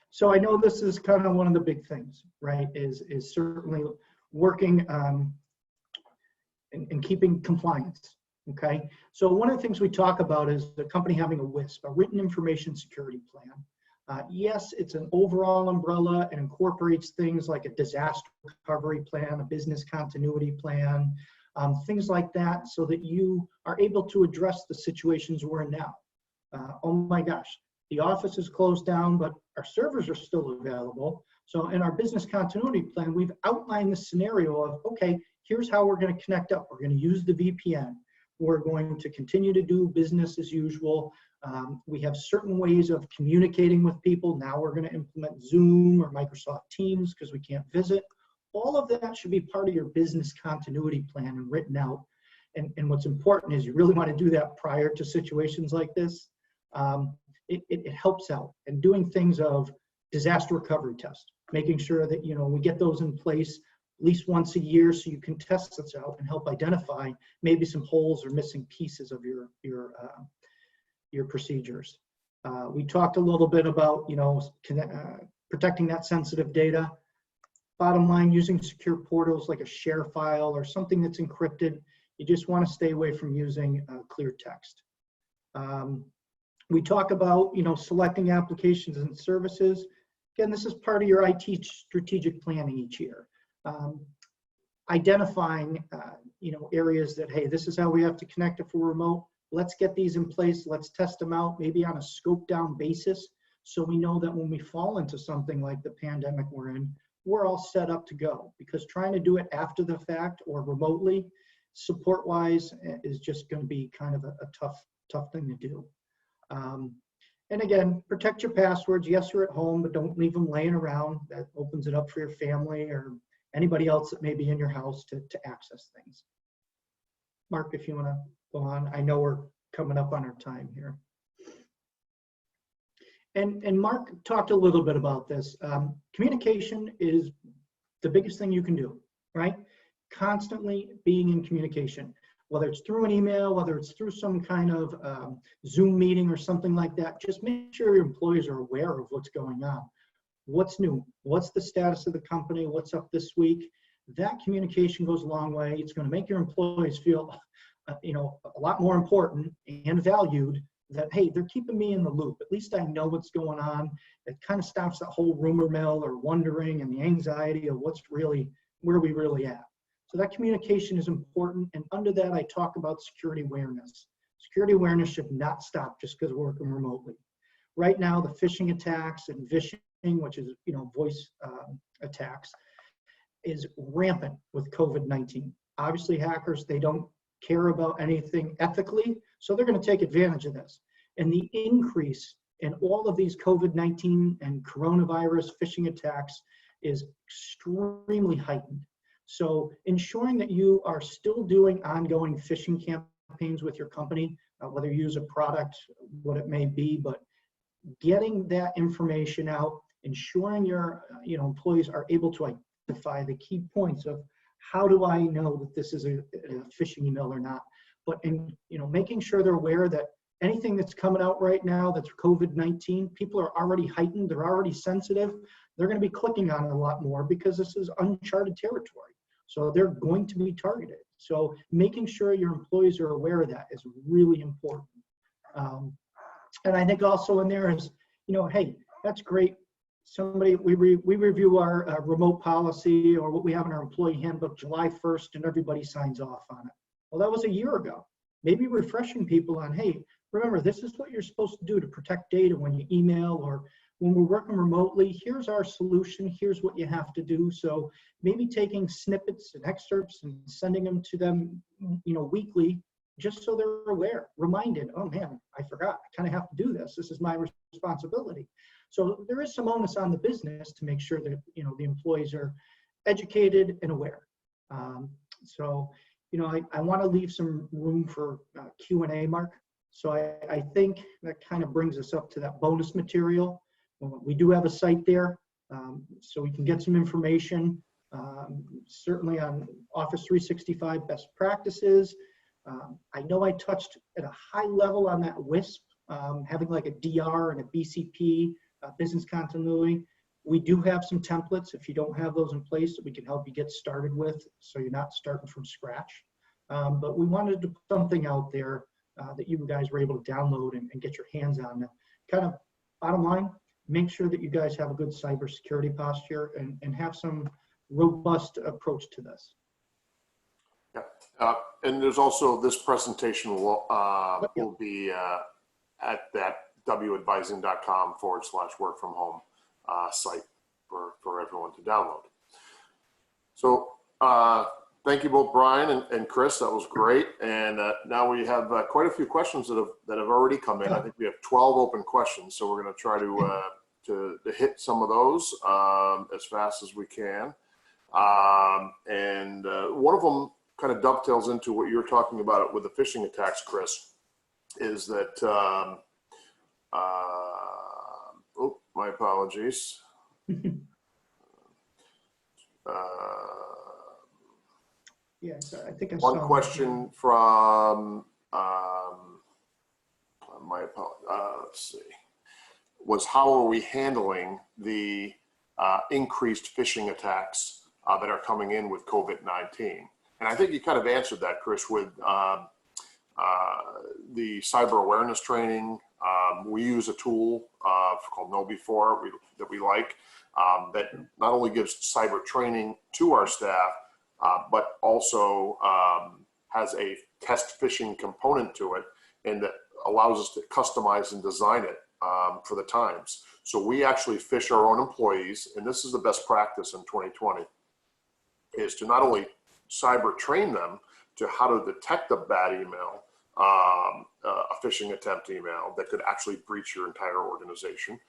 So I know this is kind of one of the big things, right? Is certainly working and keeping compliance. Okay. So one of the things we talk about is the company having a WISP, a written information security plan. Yes, it's an overall umbrella and incorporates things like a disaster recovery plan, a business continuity plan, things like that, so that you are able to address the situations we're in now. Oh my gosh, the office is closed down, but our servers are still available. So in our business continuity plan, we've outlined the scenario of, okay, here's how we're going to connect up. We're going to use the VPN. We're going to continue to do business as usual. We have certain ways of communicating with people. Now we're going to implement Zoom or Microsoft Teams because we can't visit. All of that should be part of your business continuity plan and written out. And what's important is you really want to do that prior to situations like this. It helps out. And doing things of disaster recovery test, making sure that we get those in place at least once a year so you can test this out and help identify maybe some holes or missing pieces of your procedures. We talked a little bit about protecting that sensitive data. Bottom line, using secure portals like a share file or something that's encrypted. You just want to stay away from using clear text. We talk about selecting applications and services. Again, this is part of your IT strategic planning each year. Identifying areas that, hey, this is how we have to connect if we're remote. Let's get these in place. Let's test them out, maybe on a scope down basis, so we know that when we fall into something like the pandemic we're in, we're all set up to go. Because trying to do it after the fact or remotely, support-wise, is just going to be kind of a tough thing to do. And again, protect your passwords. Yes, you're at home, but don't leave them laying around. That opens it up for your family or anybody else that may be in your house to access things. Mark, if you want to go on. I know we're coming up on our time here. And Mark talked a little bit about this. Communication is the biggest thing you can do, right? Constantly being in communication, whether it's through an email, whether it's through some kind of Zoom meeting or something like that. Just make sure your employees are aware of what's going on. What's new? What's the status of the company? What's up this week? That communication goes a long way. It's going to make your employees feel, a lot more important and valued. That, hey, they're keeping me in the loop. At least I know what's going on. It kind of stops that whole rumor mill or wondering and the anxiety of where we really at. So that communication is important. And under that, I talk about security awareness. Security awareness should not stop just because we're working remotely. Right now, the phishing attacks and vishing, which is voice attacks, is rampant with COVID-19. Obviously, hackers, they don't care about anything ethically, so they're going to take advantage of this. And the increase in all of these COVID-19 and coronavirus phishing attacks is extremely heightened. So ensuring that you are still doing ongoing phishing campaigns with your company, whether you use a product, what it may be, but getting that information out, ensuring your employees are able to identify the key points of how do I know that this is a phishing email or not? But making sure they're aware that anything that's coming out right now that's COVID-19, people are already heightened, they're already sensitive. They're going to be clicking on it a lot more because this is uncharted territory. So they're going to be targeted. So making sure your employees are aware of that is really important. And I think also in there is, hey, that's great. We review our remote policy or what we have in our employee handbook July 1st and everybody signs off on it. Well, that was a year ago. Maybe refreshing people on, hey, remember, this is what you're supposed to do to protect data when you email or when we're working remotely. Here's our solution. Here's what you have to do. So maybe taking snippets and excerpts and sending them to them, weekly, just so they're aware, reminded, oh man, I forgot. I kind of have to do this. This is my responsibility. So there is some onus on the business to make sure that, the employees are educated and aware. So, you know, I want to leave some room for Q&A, Mark. So I think that kind of brings us up to that bonus material. We do have a site there, so we can get some information, certainly on Office 365 best practices. I know I touched at a high level on that WISP, having like a DR and a BCP, business continuity. We do have some templates, if you don't have those in place, that we can help you get started with, so you're not starting from scratch. But we wanted to put something out there that you guys were able to download and get your hands on. Kind of bottom line, make sure that you guys have a good cybersecurity posture and have some robust approach to this. Yeah, and there's also this presentation will be at that wadvising.com/work from home site for everyone to download. So thank you both, Brian and Chris. That was great. And now we have quite a few questions that have already come in. I think we have 12 open questions, so we're going to try to hit some of those as fast as we can. And one of them kind of dovetails into what you're talking about with the phishing attacks, Chris, is that, oh, my apologies. Yeah, so I think I One saw question from, let's see, was how are we handling the increased phishing attacks that are coming in with COVID-19? And I think you kind of answered that, Chris, with the cyber awareness training. We use a tool called KnowBe4 that we like, that not only gives cyber training to our staff, but also has a test phishing component to it, and that allows us to customize and design it for the times. So we actually phish our own employees, and this is the best practice in 2020, is to not only cyber train them to how to detect a bad email, a phishing attempt email that could actually breach your entire organization,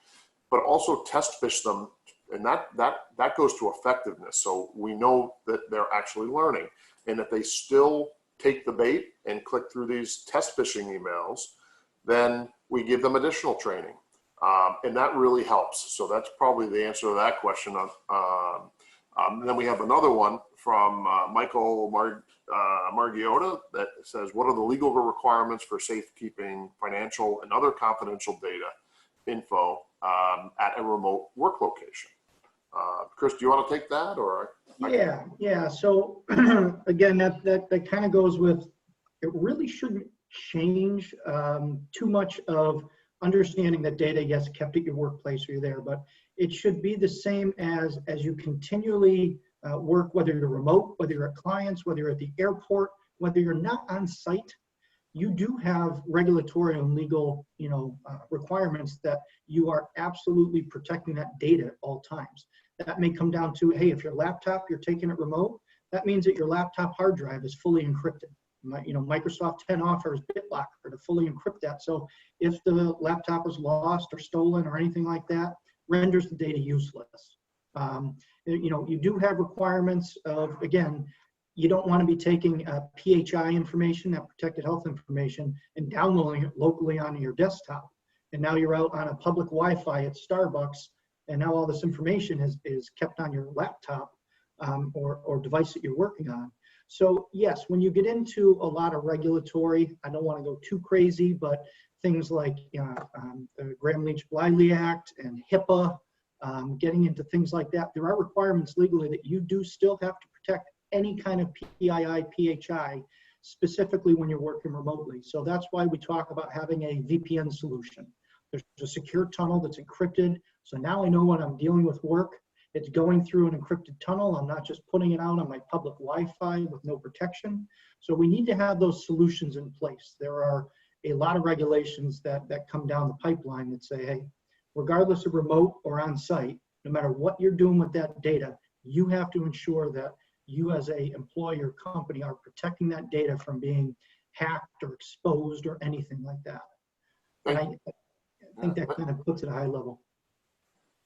but also test phish them. And that goes to effectiveness. So we know that they're actually learning, and if they still take the bait and click through these test phishing emails, then we give them additional training. And that really helps. So that's probably the answer to that question. And then we have another one from Michael Margiotta that says, what are the legal requirements for safekeeping financial and other confidential data info at a remote work location? Chris, do you want to take that, or? Yeah. So again, that kind of goes with, it really shouldn't change too much of understanding that data, yes, kept at your workplace or you're there, but it should be the same as you continually work, whether you're remote, whether you're at clients, whether you're at the airport, whether you're not on site. You do have regulatory and legal, requirements that you are absolutely protecting that data at all times. That may come down to, hey, if your laptop, you're taking it remote, that means that your laptop hard drive is fully encrypted. Microsoft 10 offers BitLocker to fully encrypt that. So if the laptop is lost or stolen or anything like that, renders the data useless. You do have requirements of, again, you don't want to be taking PHI information, that protected health information, and downloading it locally onto your desktop. And now you're out on a public Wi-Fi at Starbucks, and now all this information is kept on your laptop or device that you're working on. So yes, when you get into a lot of regulatory, I don't want to go too crazy, but things like the Gramm-Leach-Bliley Act and HIPAA, getting into things like that, there are requirements legally that you do still have to protect any kind of PII, PHI, specifically when you're working remotely. So that's why we talk about having a VPN solution. There's a secure tunnel that's encrypted. So now I know when I'm dealing with work, it's going through an encrypted tunnel. I'm not just putting it out on my public Wi-Fi with no protection. So we need to have those solutions in place. There are a lot of regulations that come down the pipeline that say, hey, regardless of remote or on site, no matter what you're doing with that data, you have to ensure that you as a employer company are protecting that data from being hacked or exposed or anything like that. And I think that kind of puts it at a high level.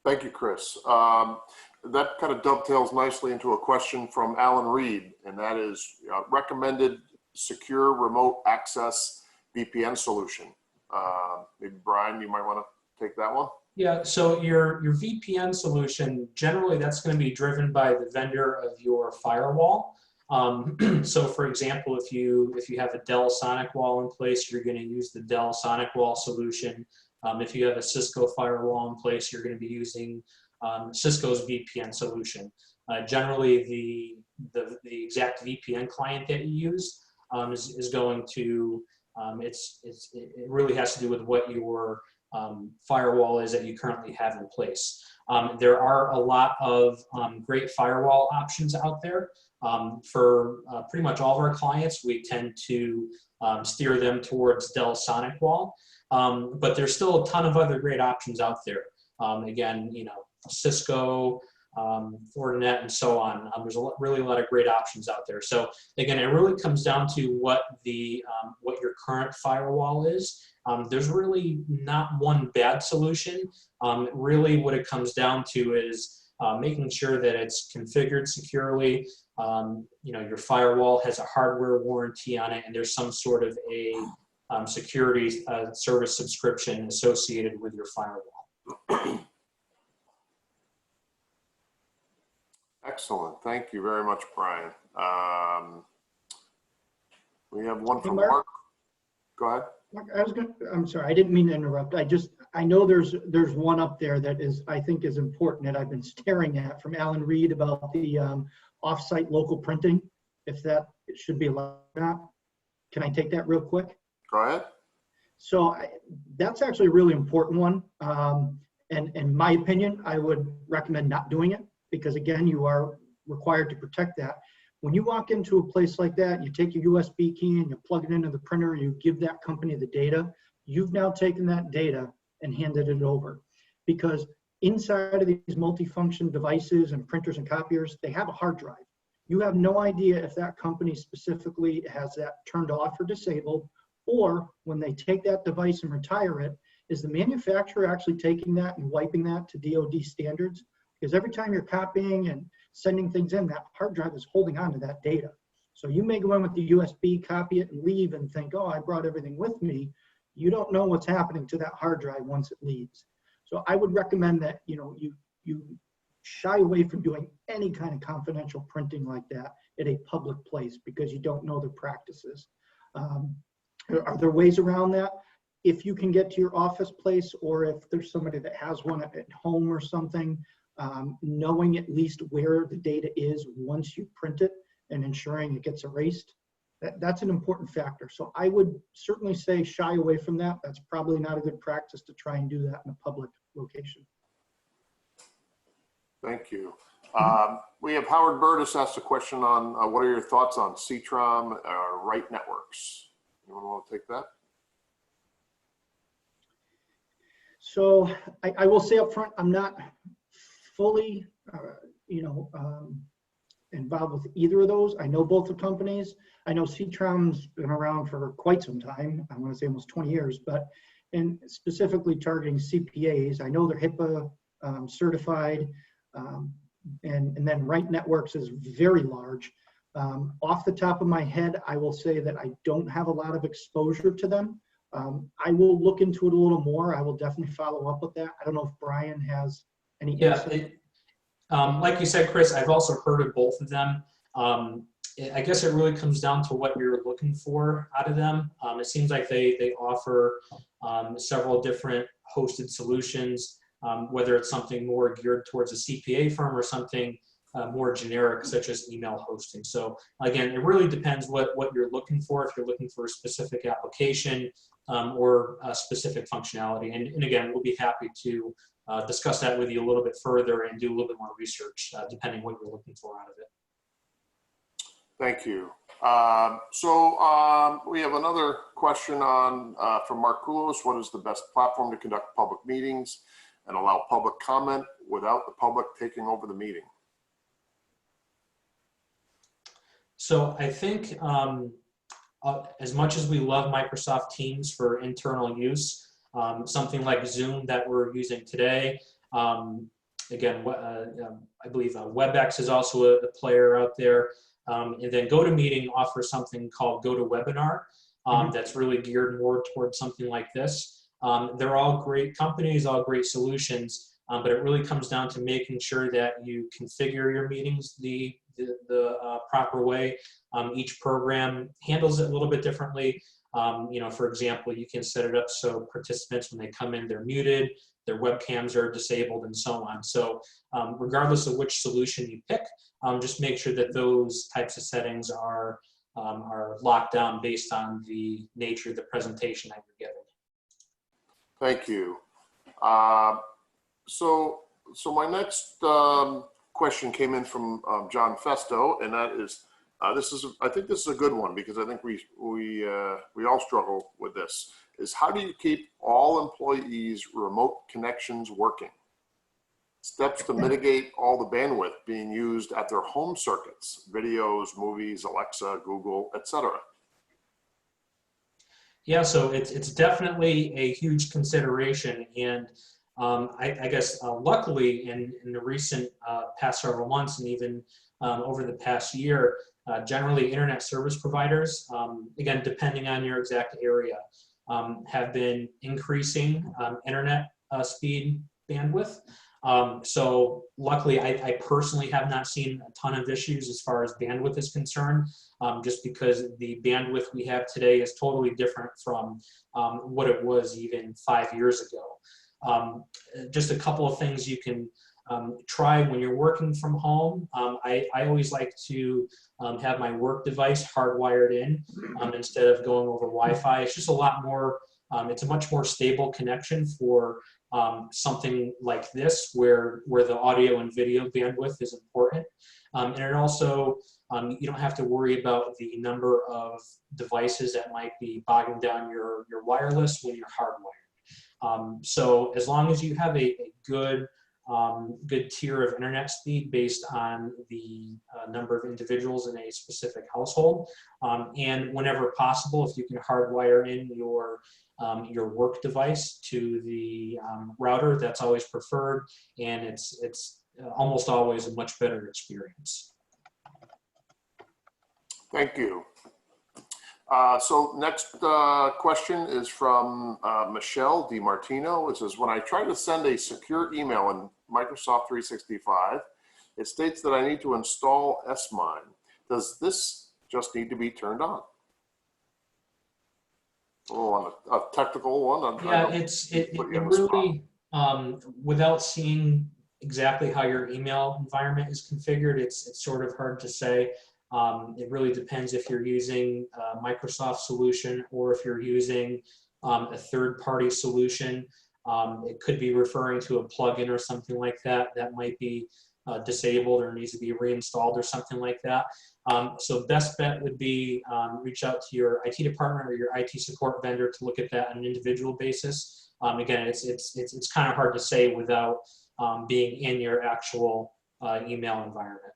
Thank you, Chris. That kind of dovetails nicely into a question from Alan Reed, and that is recommended secure remote access VPN solution. Maybe Brian, you might want to take that one. Yeah, so your VPN solution, generally that's going to be driven by the vendor of your firewall. So for example, if you have a Dell SonicWall in place, you're going to use the Dell SonicWall solution. If you have a Cisco firewall in place, you're going to be using Cisco's VPN solution. Generally, the exact VPN client that you use is going to, it really has to do with what your firewall is that you currently have in place. There are a lot of great firewall options out there. For pretty much all of our clients, we tend to steer them towards Dell SonicWall, but there's still a ton of other great options out there. Again, you know, Cisco, Fortinet, and so on. There's really a lot of great options out there. So again, it really comes down to what your current firewall is. There's really not one bad solution. Really what it comes down to is making sure that it's configured securely. You know, your firewall has a hardware warranty on it, and there's some sort of a security service subscription associated with your firewall. Excellent. Thank you very much, Brian. We have one from Mark. Mark. Go ahead. I'm sorry, I didn't mean to interrupt. I know there's one up there that I think is important that I've been staring at from Alan Reed about the offsite local printing, if that should be allowed or not. Can I take that real quick? Go ahead. So that's actually a really important one. And in my opinion, I would recommend not doing it because again, you are required to protect that. When you walk into a place like that, you take your USB key and you plug it into the printer, you give that company the data, you've now taken that data and handed it over. Because inside of these multifunction devices and printers and copiers, they have a hard drive. You have no idea if that company specifically has that turned off or disabled, or when they take that device and retire it, is the manufacturer actually taking that and wiping that to DoD standards? Because every time you're copying and sending things in, that hard drive is holding on to that data. So you may go in with the USB, copy it, and leave and think, oh, I brought everything with me. You don't know what's happening to that hard drive once it leaves. So I would recommend that you shy away from doing any kind of confidential printing like that at a public place because you don't know their practices. Are there ways around that? If you can get to your office place, or if there's somebody that has one at home or something, knowing at least where the data is once you print it and ensuring it gets erased, that's an important factor. So I would certainly say shy away from that. That's probably not a good practice to try and do that in a public location. Thank you. We have Howard Burtis asked a question on what are your thoughts on CTROM or Right Networks? Anyone want to take that? So I will say up front, I'm not fully, involved with either of those. I know both the companies. I know CTROM's been around for quite some time. I want to say almost 20 years, but and specifically targeting CPAs. I know they're HIPAA certified, and then Right Networks is very large. Off the top of my head, I will say that I don't have a lot of exposure to them. I will look into it a little more. I will definitely follow up with that. I don't know if Brian has any insight. Like you said, Chris, I've also heard of both of them. I guess it really comes down to what you're looking for out of them. It seems like they offer several different hosted solutions, whether it's something more geared towards a CPA firm or something more generic, such as email hosting. So again, it really depends what you're looking for, if you're looking for a specific application or a specific functionality. And again, we'll be happy to discuss that with you a little bit further and do a little bit more research, depending what you're looking for out of it. Thank you. We have another question from Mark Koulos. What is the best platform to conduct public meetings and allow public comment without the public taking over the meeting? So I think as much as we love Microsoft Teams for internal use, something like Zoom that we're using today, Again, I believe WebEx is also a player out there. And then GoToMeeting offers something called GoToWebinar that's really geared more towards something like this. They're all great companies, all great solutions, but it really comes down to making sure that you configure your meetings the proper way. Each program handles it a little bit differently. For example, you can set it up so participants, when they come in, they're muted, their webcams are disabled, and so on. So regardless of which solution you pick, just make sure that those types of settings are locked down based on the nature of the presentation that you're giving. Thank you. So my next question came in from John Festo, and that is, I think this is a good one, because I think we all struggle with this, is how do you keep all employees' remote connections working? Steps to mitigate all the bandwidth being used at their home circuits, videos, movies, Alexa, Google, etc. Yeah, so it's definitely a huge consideration, and I guess luckily in the recent past several months, and even over the past year, generally internet service providers, again, depending on your exact area, have been increasing internet speed bandwidth. So luckily, I personally have not seen a ton of issues as far as bandwidth is concerned, just because the bandwidth we have today is totally different from what it was even 5 years ago. Just a couple of things you can try when you're working from home. I always like to have my work device hardwired in instead of going over Wi-Fi. It's just a lot more, it's a much more stable connection for something like this, where the audio and video bandwidth is important. And it also, you don't have to worry about the number of devices that might be bogging down your wireless when you're hardwired. So as long as you have a good tier of internet speed based on the number of individuals in a specific household, and whenever possible, if you can hardwire in your work device to the router, that's always preferred, and it's almost always a much better experience. Thank you. So next question is from Michelle DiMartino. It says, when I try to send a secure email in Microsoft 365, it states that I need to install S-MIME. Does this just need to be turned on? Oh, on a technical one. Yeah, it really, without seeing exactly how your email environment is configured, it's sort of hard to say. It really depends if you're using a Microsoft solution or if you're using a third-party solution. It could be referring to a plugin or something like that that might be disabled or needs to be reinstalled or something like that. So best bet would be reach out to your IT department or your IT support vendor to look at that on an individual basis. Again, it's kind of hard to say without being in your actual email environment.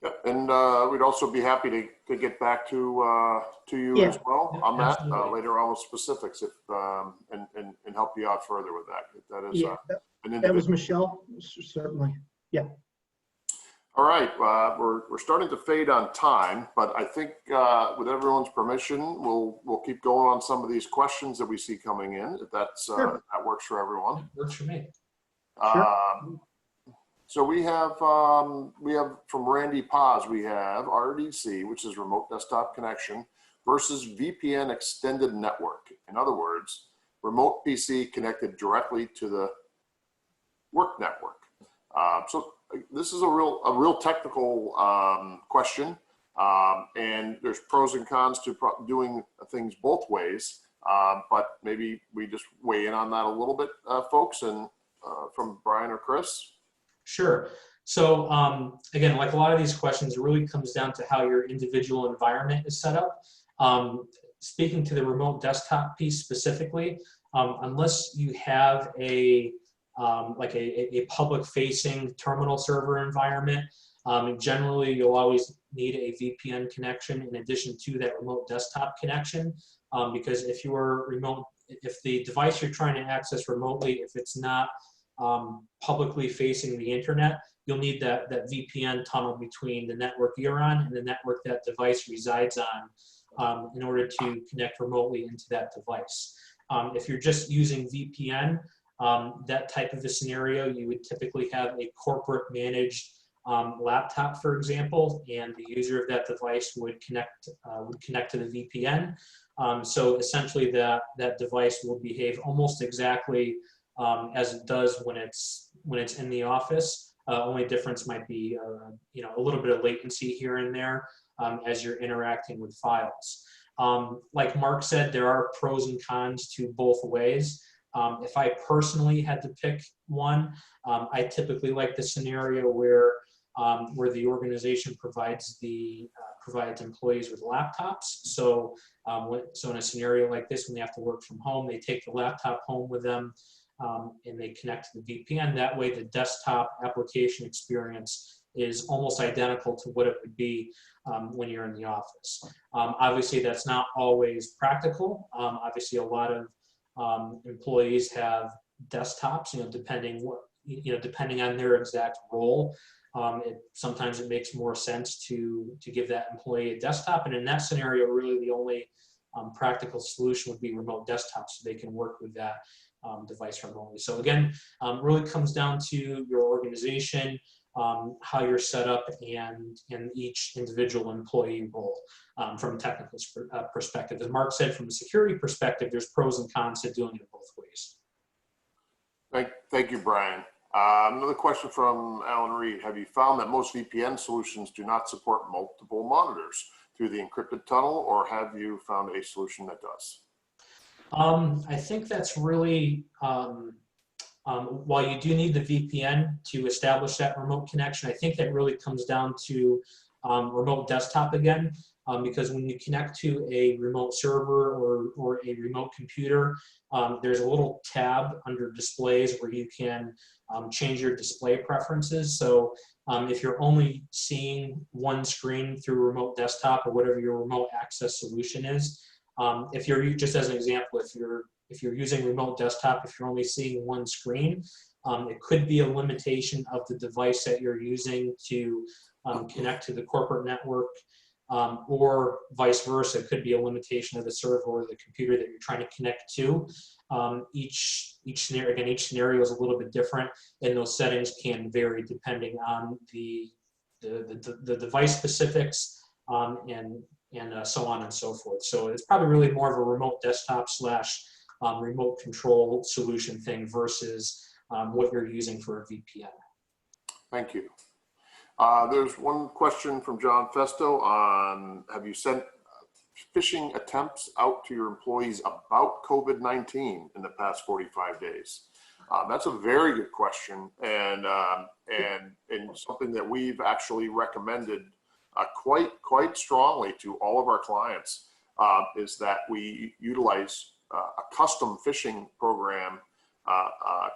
Yeah, and we'd also be happy to get back to you as well on that later on with specifics, if and help you out further with that. That is that was Michelle, certainly. Yeah. All right, we're starting to fade on time, but I think with everyone's permission, we'll keep going on some of these questions that we see coming in. If that's Sure. that works for everyone. It works for me. Sure. So we have from Randy Paz, we have RDC, which is remote desktop connection, versus VPN extended network. In other words, remote PC connected directly to the work network. So this is a real technical question, and there's pros and cons to doing things both ways. But maybe we just weigh in on that a little bit, folks, and from Brian or Chris. Sure. So again, like a lot of these questions, it really comes down to how your individual environment is set up. Speaking to the remote desktop piece specifically, unless you have a public-facing terminal server environment, generally you'll always need a VPN connection in addition to that remote desktop connection, because if your remote if the device you're trying to access remotely, if it's not publicly facing the internet, you'll need that VPN tunnel between the network you're on and the network that device resides on in order to connect remotely into that device. If you're just using VPN, that type of a scenario, you would typically have a corporate managed laptop, for example, and the user of that device would connect to the VPN. So essentially, that device will behave almost exactly as it does when it's in the office. Only difference might be a little bit of latency here and there as you're interacting with files. Like Mark said, there are pros and cons to both ways. If I personally had to pick one, I typically like the scenario where the organization provides employees with laptops. So in a scenario like this, when they have to work from home, they take the laptop home with them and they connect to the VPN. That way, the desktop application experience is almost identical to what it would be when you're in the office. Obviously, that's not always practical. Obviously, a lot of employees have desktops, depending on their exact role. Sometimes it makes more sense to give that employee a desktop, and in that scenario, really the only practical solution would be remote desktops, so they can work with that device remotely. So again, really comes down to your organization, how you're set up, and each individual employee role from a technical perspective. As Mark said, from a security perspective, there's pros and cons to doing it both ways. Thank you, Brian. Another question from Alan Reed. Have you found that most VPN solutions do not support multiple monitors through the encrypted tunnel, or have you found a solution that does? I think that's really, while you do need the VPN to establish that remote connection, I think that really comes down to remote desktop again, because when you connect to a remote server or a remote computer, there's a little tab under displays where you can change your display preferences. So if you're only seeing one screen through remote desktop or whatever your remote access solution is, if you're, just as an example, if you're using remote desktop, if you're only seeing one screen, it could be a limitation of the device that you're using to connect to the corporate network, or vice versa. It could be a limitation of the server or the computer that you're trying to connect to. Each scenario is a little bit different, and those settings can vary depending on the device specifics and so on and so forth. So it's probably really more of a remote desktop / remote control solution thing versus what you're using for a VPN. Thank you. There's one question from John Festo on, have you sent phishing attempts out to your employees about COVID-19 in the past 45 days? That's a very good question, and something that we've actually recommended quite strongly to all of our clients, is that we utilize a custom phishing program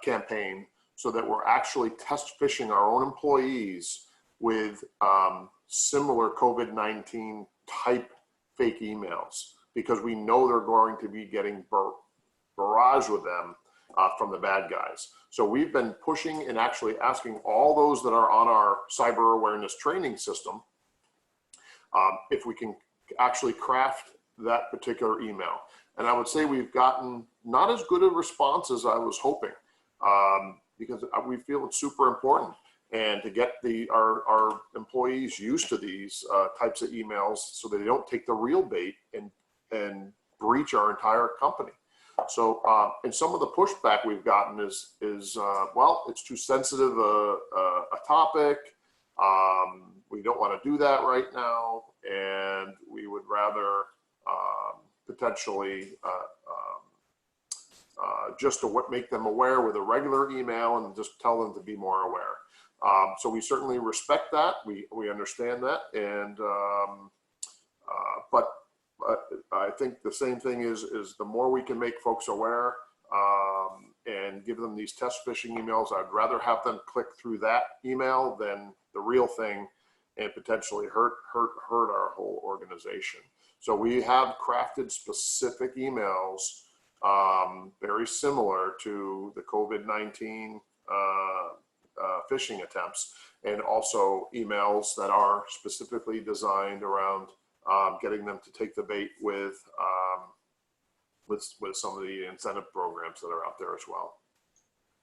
campaign, so that we're actually test phishing our own employees with similar COVID-19 type fake emails, because we know they're going to be getting barraged with them from the bad guys. So we've been pushing and actually asking all those that are on our cyber awareness training system if we can actually craft that particular email. And I would say we've gotten not as good a response as I was hoping, because we feel it's super important, and to get our employees used to these types of emails so that they don't take the real bait and breach our entire company. So, and some of the pushback we've gotten is well, it's too sensitive a topic. We don't want to do that right now, and we would rather potentially just to make them aware with a regular email and just tell them to be more aware. So we certainly respect that. We understand that, and but I think the same thing is the more we can make folks aware and give them these test phishing emails, I'd rather have them click through that email than the real thing and potentially hurt our whole organization. So we have crafted specific emails very similar to the COVID-19 phishing attempts, and also emails that are specifically designed around getting them to take the bait with some of the incentive programs that are out there as well.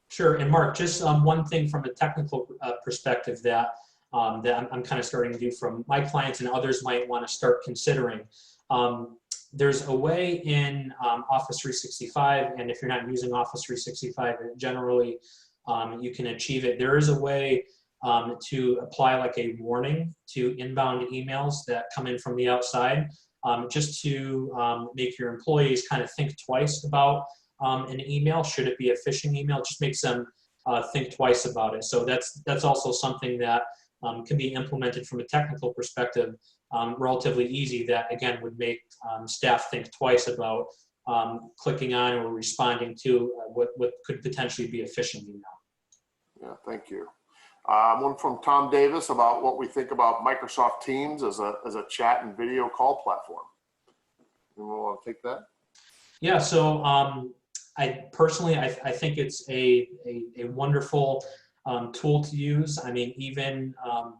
Sure. And Mark, just one thing from a technical perspective that I'm kind of starting to do from my clients and others might want to start considering. There's a way in Office 365, and if you're not using Office 365 generally, you can achieve it. There is a way to apply like a warning to inbound emails that come in from the outside, just to make your employees kind of think twice about an email. Should it be a phishing email? Just makes them think twice about it. So that's also something that can be implemented from a technical perspective, relatively easy, that again would make staff think twice about clicking on or responding to what could potentially be a phishing email. Yeah, thank you. One from Tom Davis about what we think about Microsoft Teams as a chat and video call platform. Anyone want to take that? Yeah, so I personally, I think it's a wonderful tool to use. I mean, even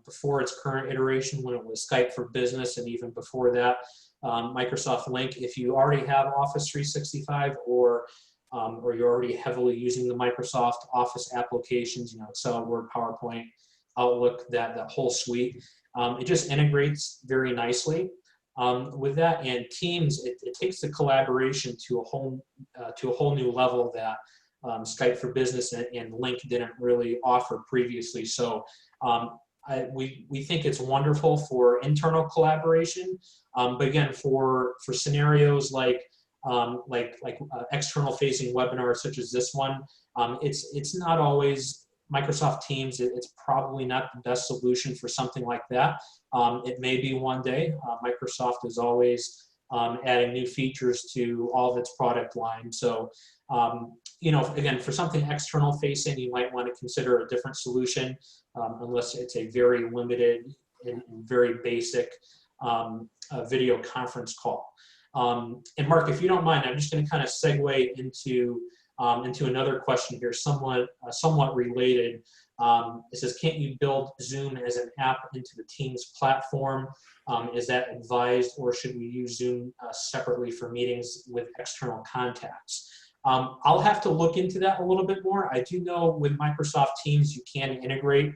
before its current iteration, when it was Skype for Business, and even before that, Microsoft Lync, if you already have Office 365 or you're already heavily using the Microsoft Office applications, you know, Excel, Word, PowerPoint, Outlook, that whole suite, it just integrates very nicely with that. And Teams, it takes the collaboration to a whole new level that Skype for Business and Lync didn't really offer previously. So we think it's wonderful for internal collaboration, but again, for scenarios like external facing webinars such as this one, it's not always Microsoft Teams. It's probably not the best solution for something like that. It may be one day. Microsoft is always adding new features to all of its product line. So, you know, again, for something external facing, you might want to consider a different solution, unless it's a very limited and very basic video conference call. And Mark, if you don't mind, I'm just going to kind of segue into another question here, somewhat related. It says, can't you build Zoom as an app into the Teams platform? Is that advised, or should we use Zoom separately for meetings with external contacts? I'll have to look into that a little bit more. I do know with Microsoft Teams, you can integrate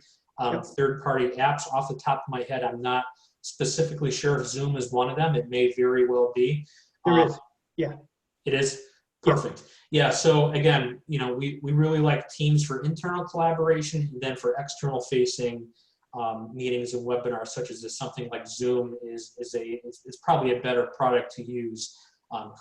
third-party apps. Off the top of my head, I'm not specifically sure if Zoom is one of them. It may very well be. There is, yeah. It is? Perfect. Yeah, so again, you know, we really like Teams for internal collaboration, and then for external facing meetings and webinars such as this, something like Zoom is probably a better product to use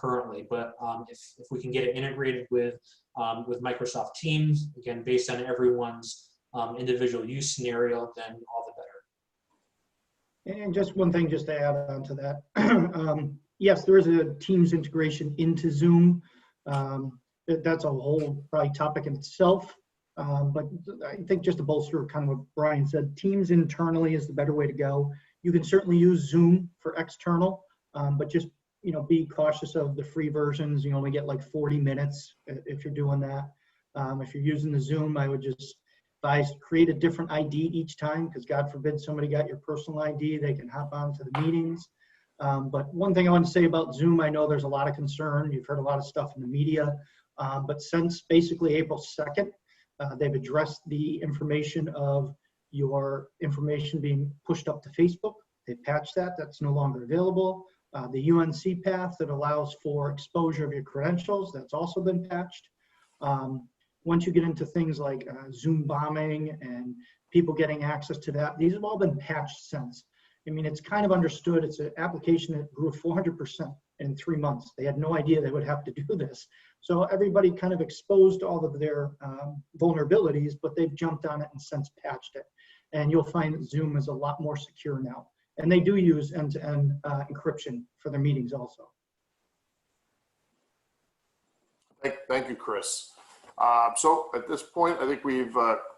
currently. But if we can get it integrated with Microsoft Teams, again, based on everyone's individual use scenario, then all the better. And just one thing, just to add on to that. Yes, there is a Teams integration into Zoom. That's a whole probably topic in itself. But I think just to bolster kind of what Brian said, Teams internally is the better way to go. You can certainly use Zoom for external, but just, you know, be cautious of the free versions. You only get like 40 minutes if you're doing that. If you're using the Zoom, I would just advise create a different ID each time, because God forbid somebody got your personal ID, they can hop onto the meetings. But one thing I want to say about Zoom, I know there's a lot of concern. You've heard a lot of stuff in the media, but since basically April 2nd, they've addressed the information of your information being pushed up to Facebook. They patched that. That's no longer available. The UNC path that allows for exposure of your credentials, that's also been patched. Once you get into things like Zoom bombing and people getting access to that, these have all been patched since. I mean, it's kind of understood. It's an application that grew 400% in 3 months. They had no idea they would have to do this. So everybody kind of exposed all of their vulnerabilities, but they've jumped on it and since patched it. And you'll find that Zoom is a lot more secure now. And they do use end-to-end encryption for their meetings also. Thank you, Chris. So at this point, I think we've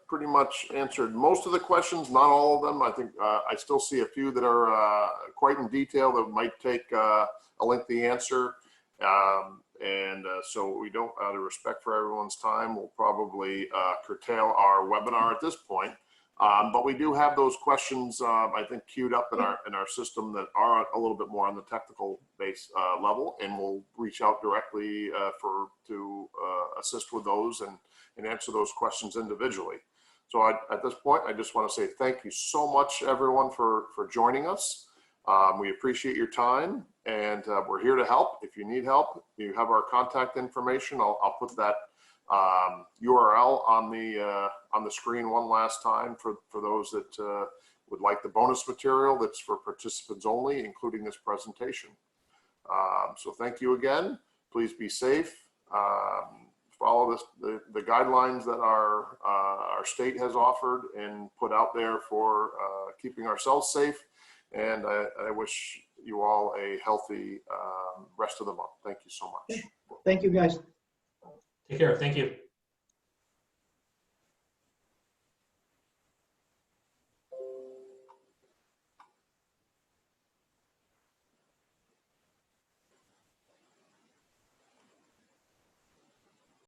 pretty much answered most of the questions, not all of them. I think I still see a few that are quite in detail that might take a lengthy answer. So we don't, out of respect for everyone's time, we'll probably curtail our webinar at this point. But we do have those questions, I think, queued up in our system that are a little bit more on the technical base level, and we'll reach out directly to assist with those and answer those questions individually. So at this point, I just want to say thank you so much, everyone, for joining us. We appreciate your time, and we're here to help. If you need help, you have our contact information. I'll put that URL on the screen one last time for those that would like the bonus material that's for participants only, including this presentation. So thank you again. Please be safe. Follow the guidelines that our state has offered and put out there for keeping ourselves safe. And I wish you all a healthy rest of the month. Thank you so much. Thank you, guys. Take care. Thank you.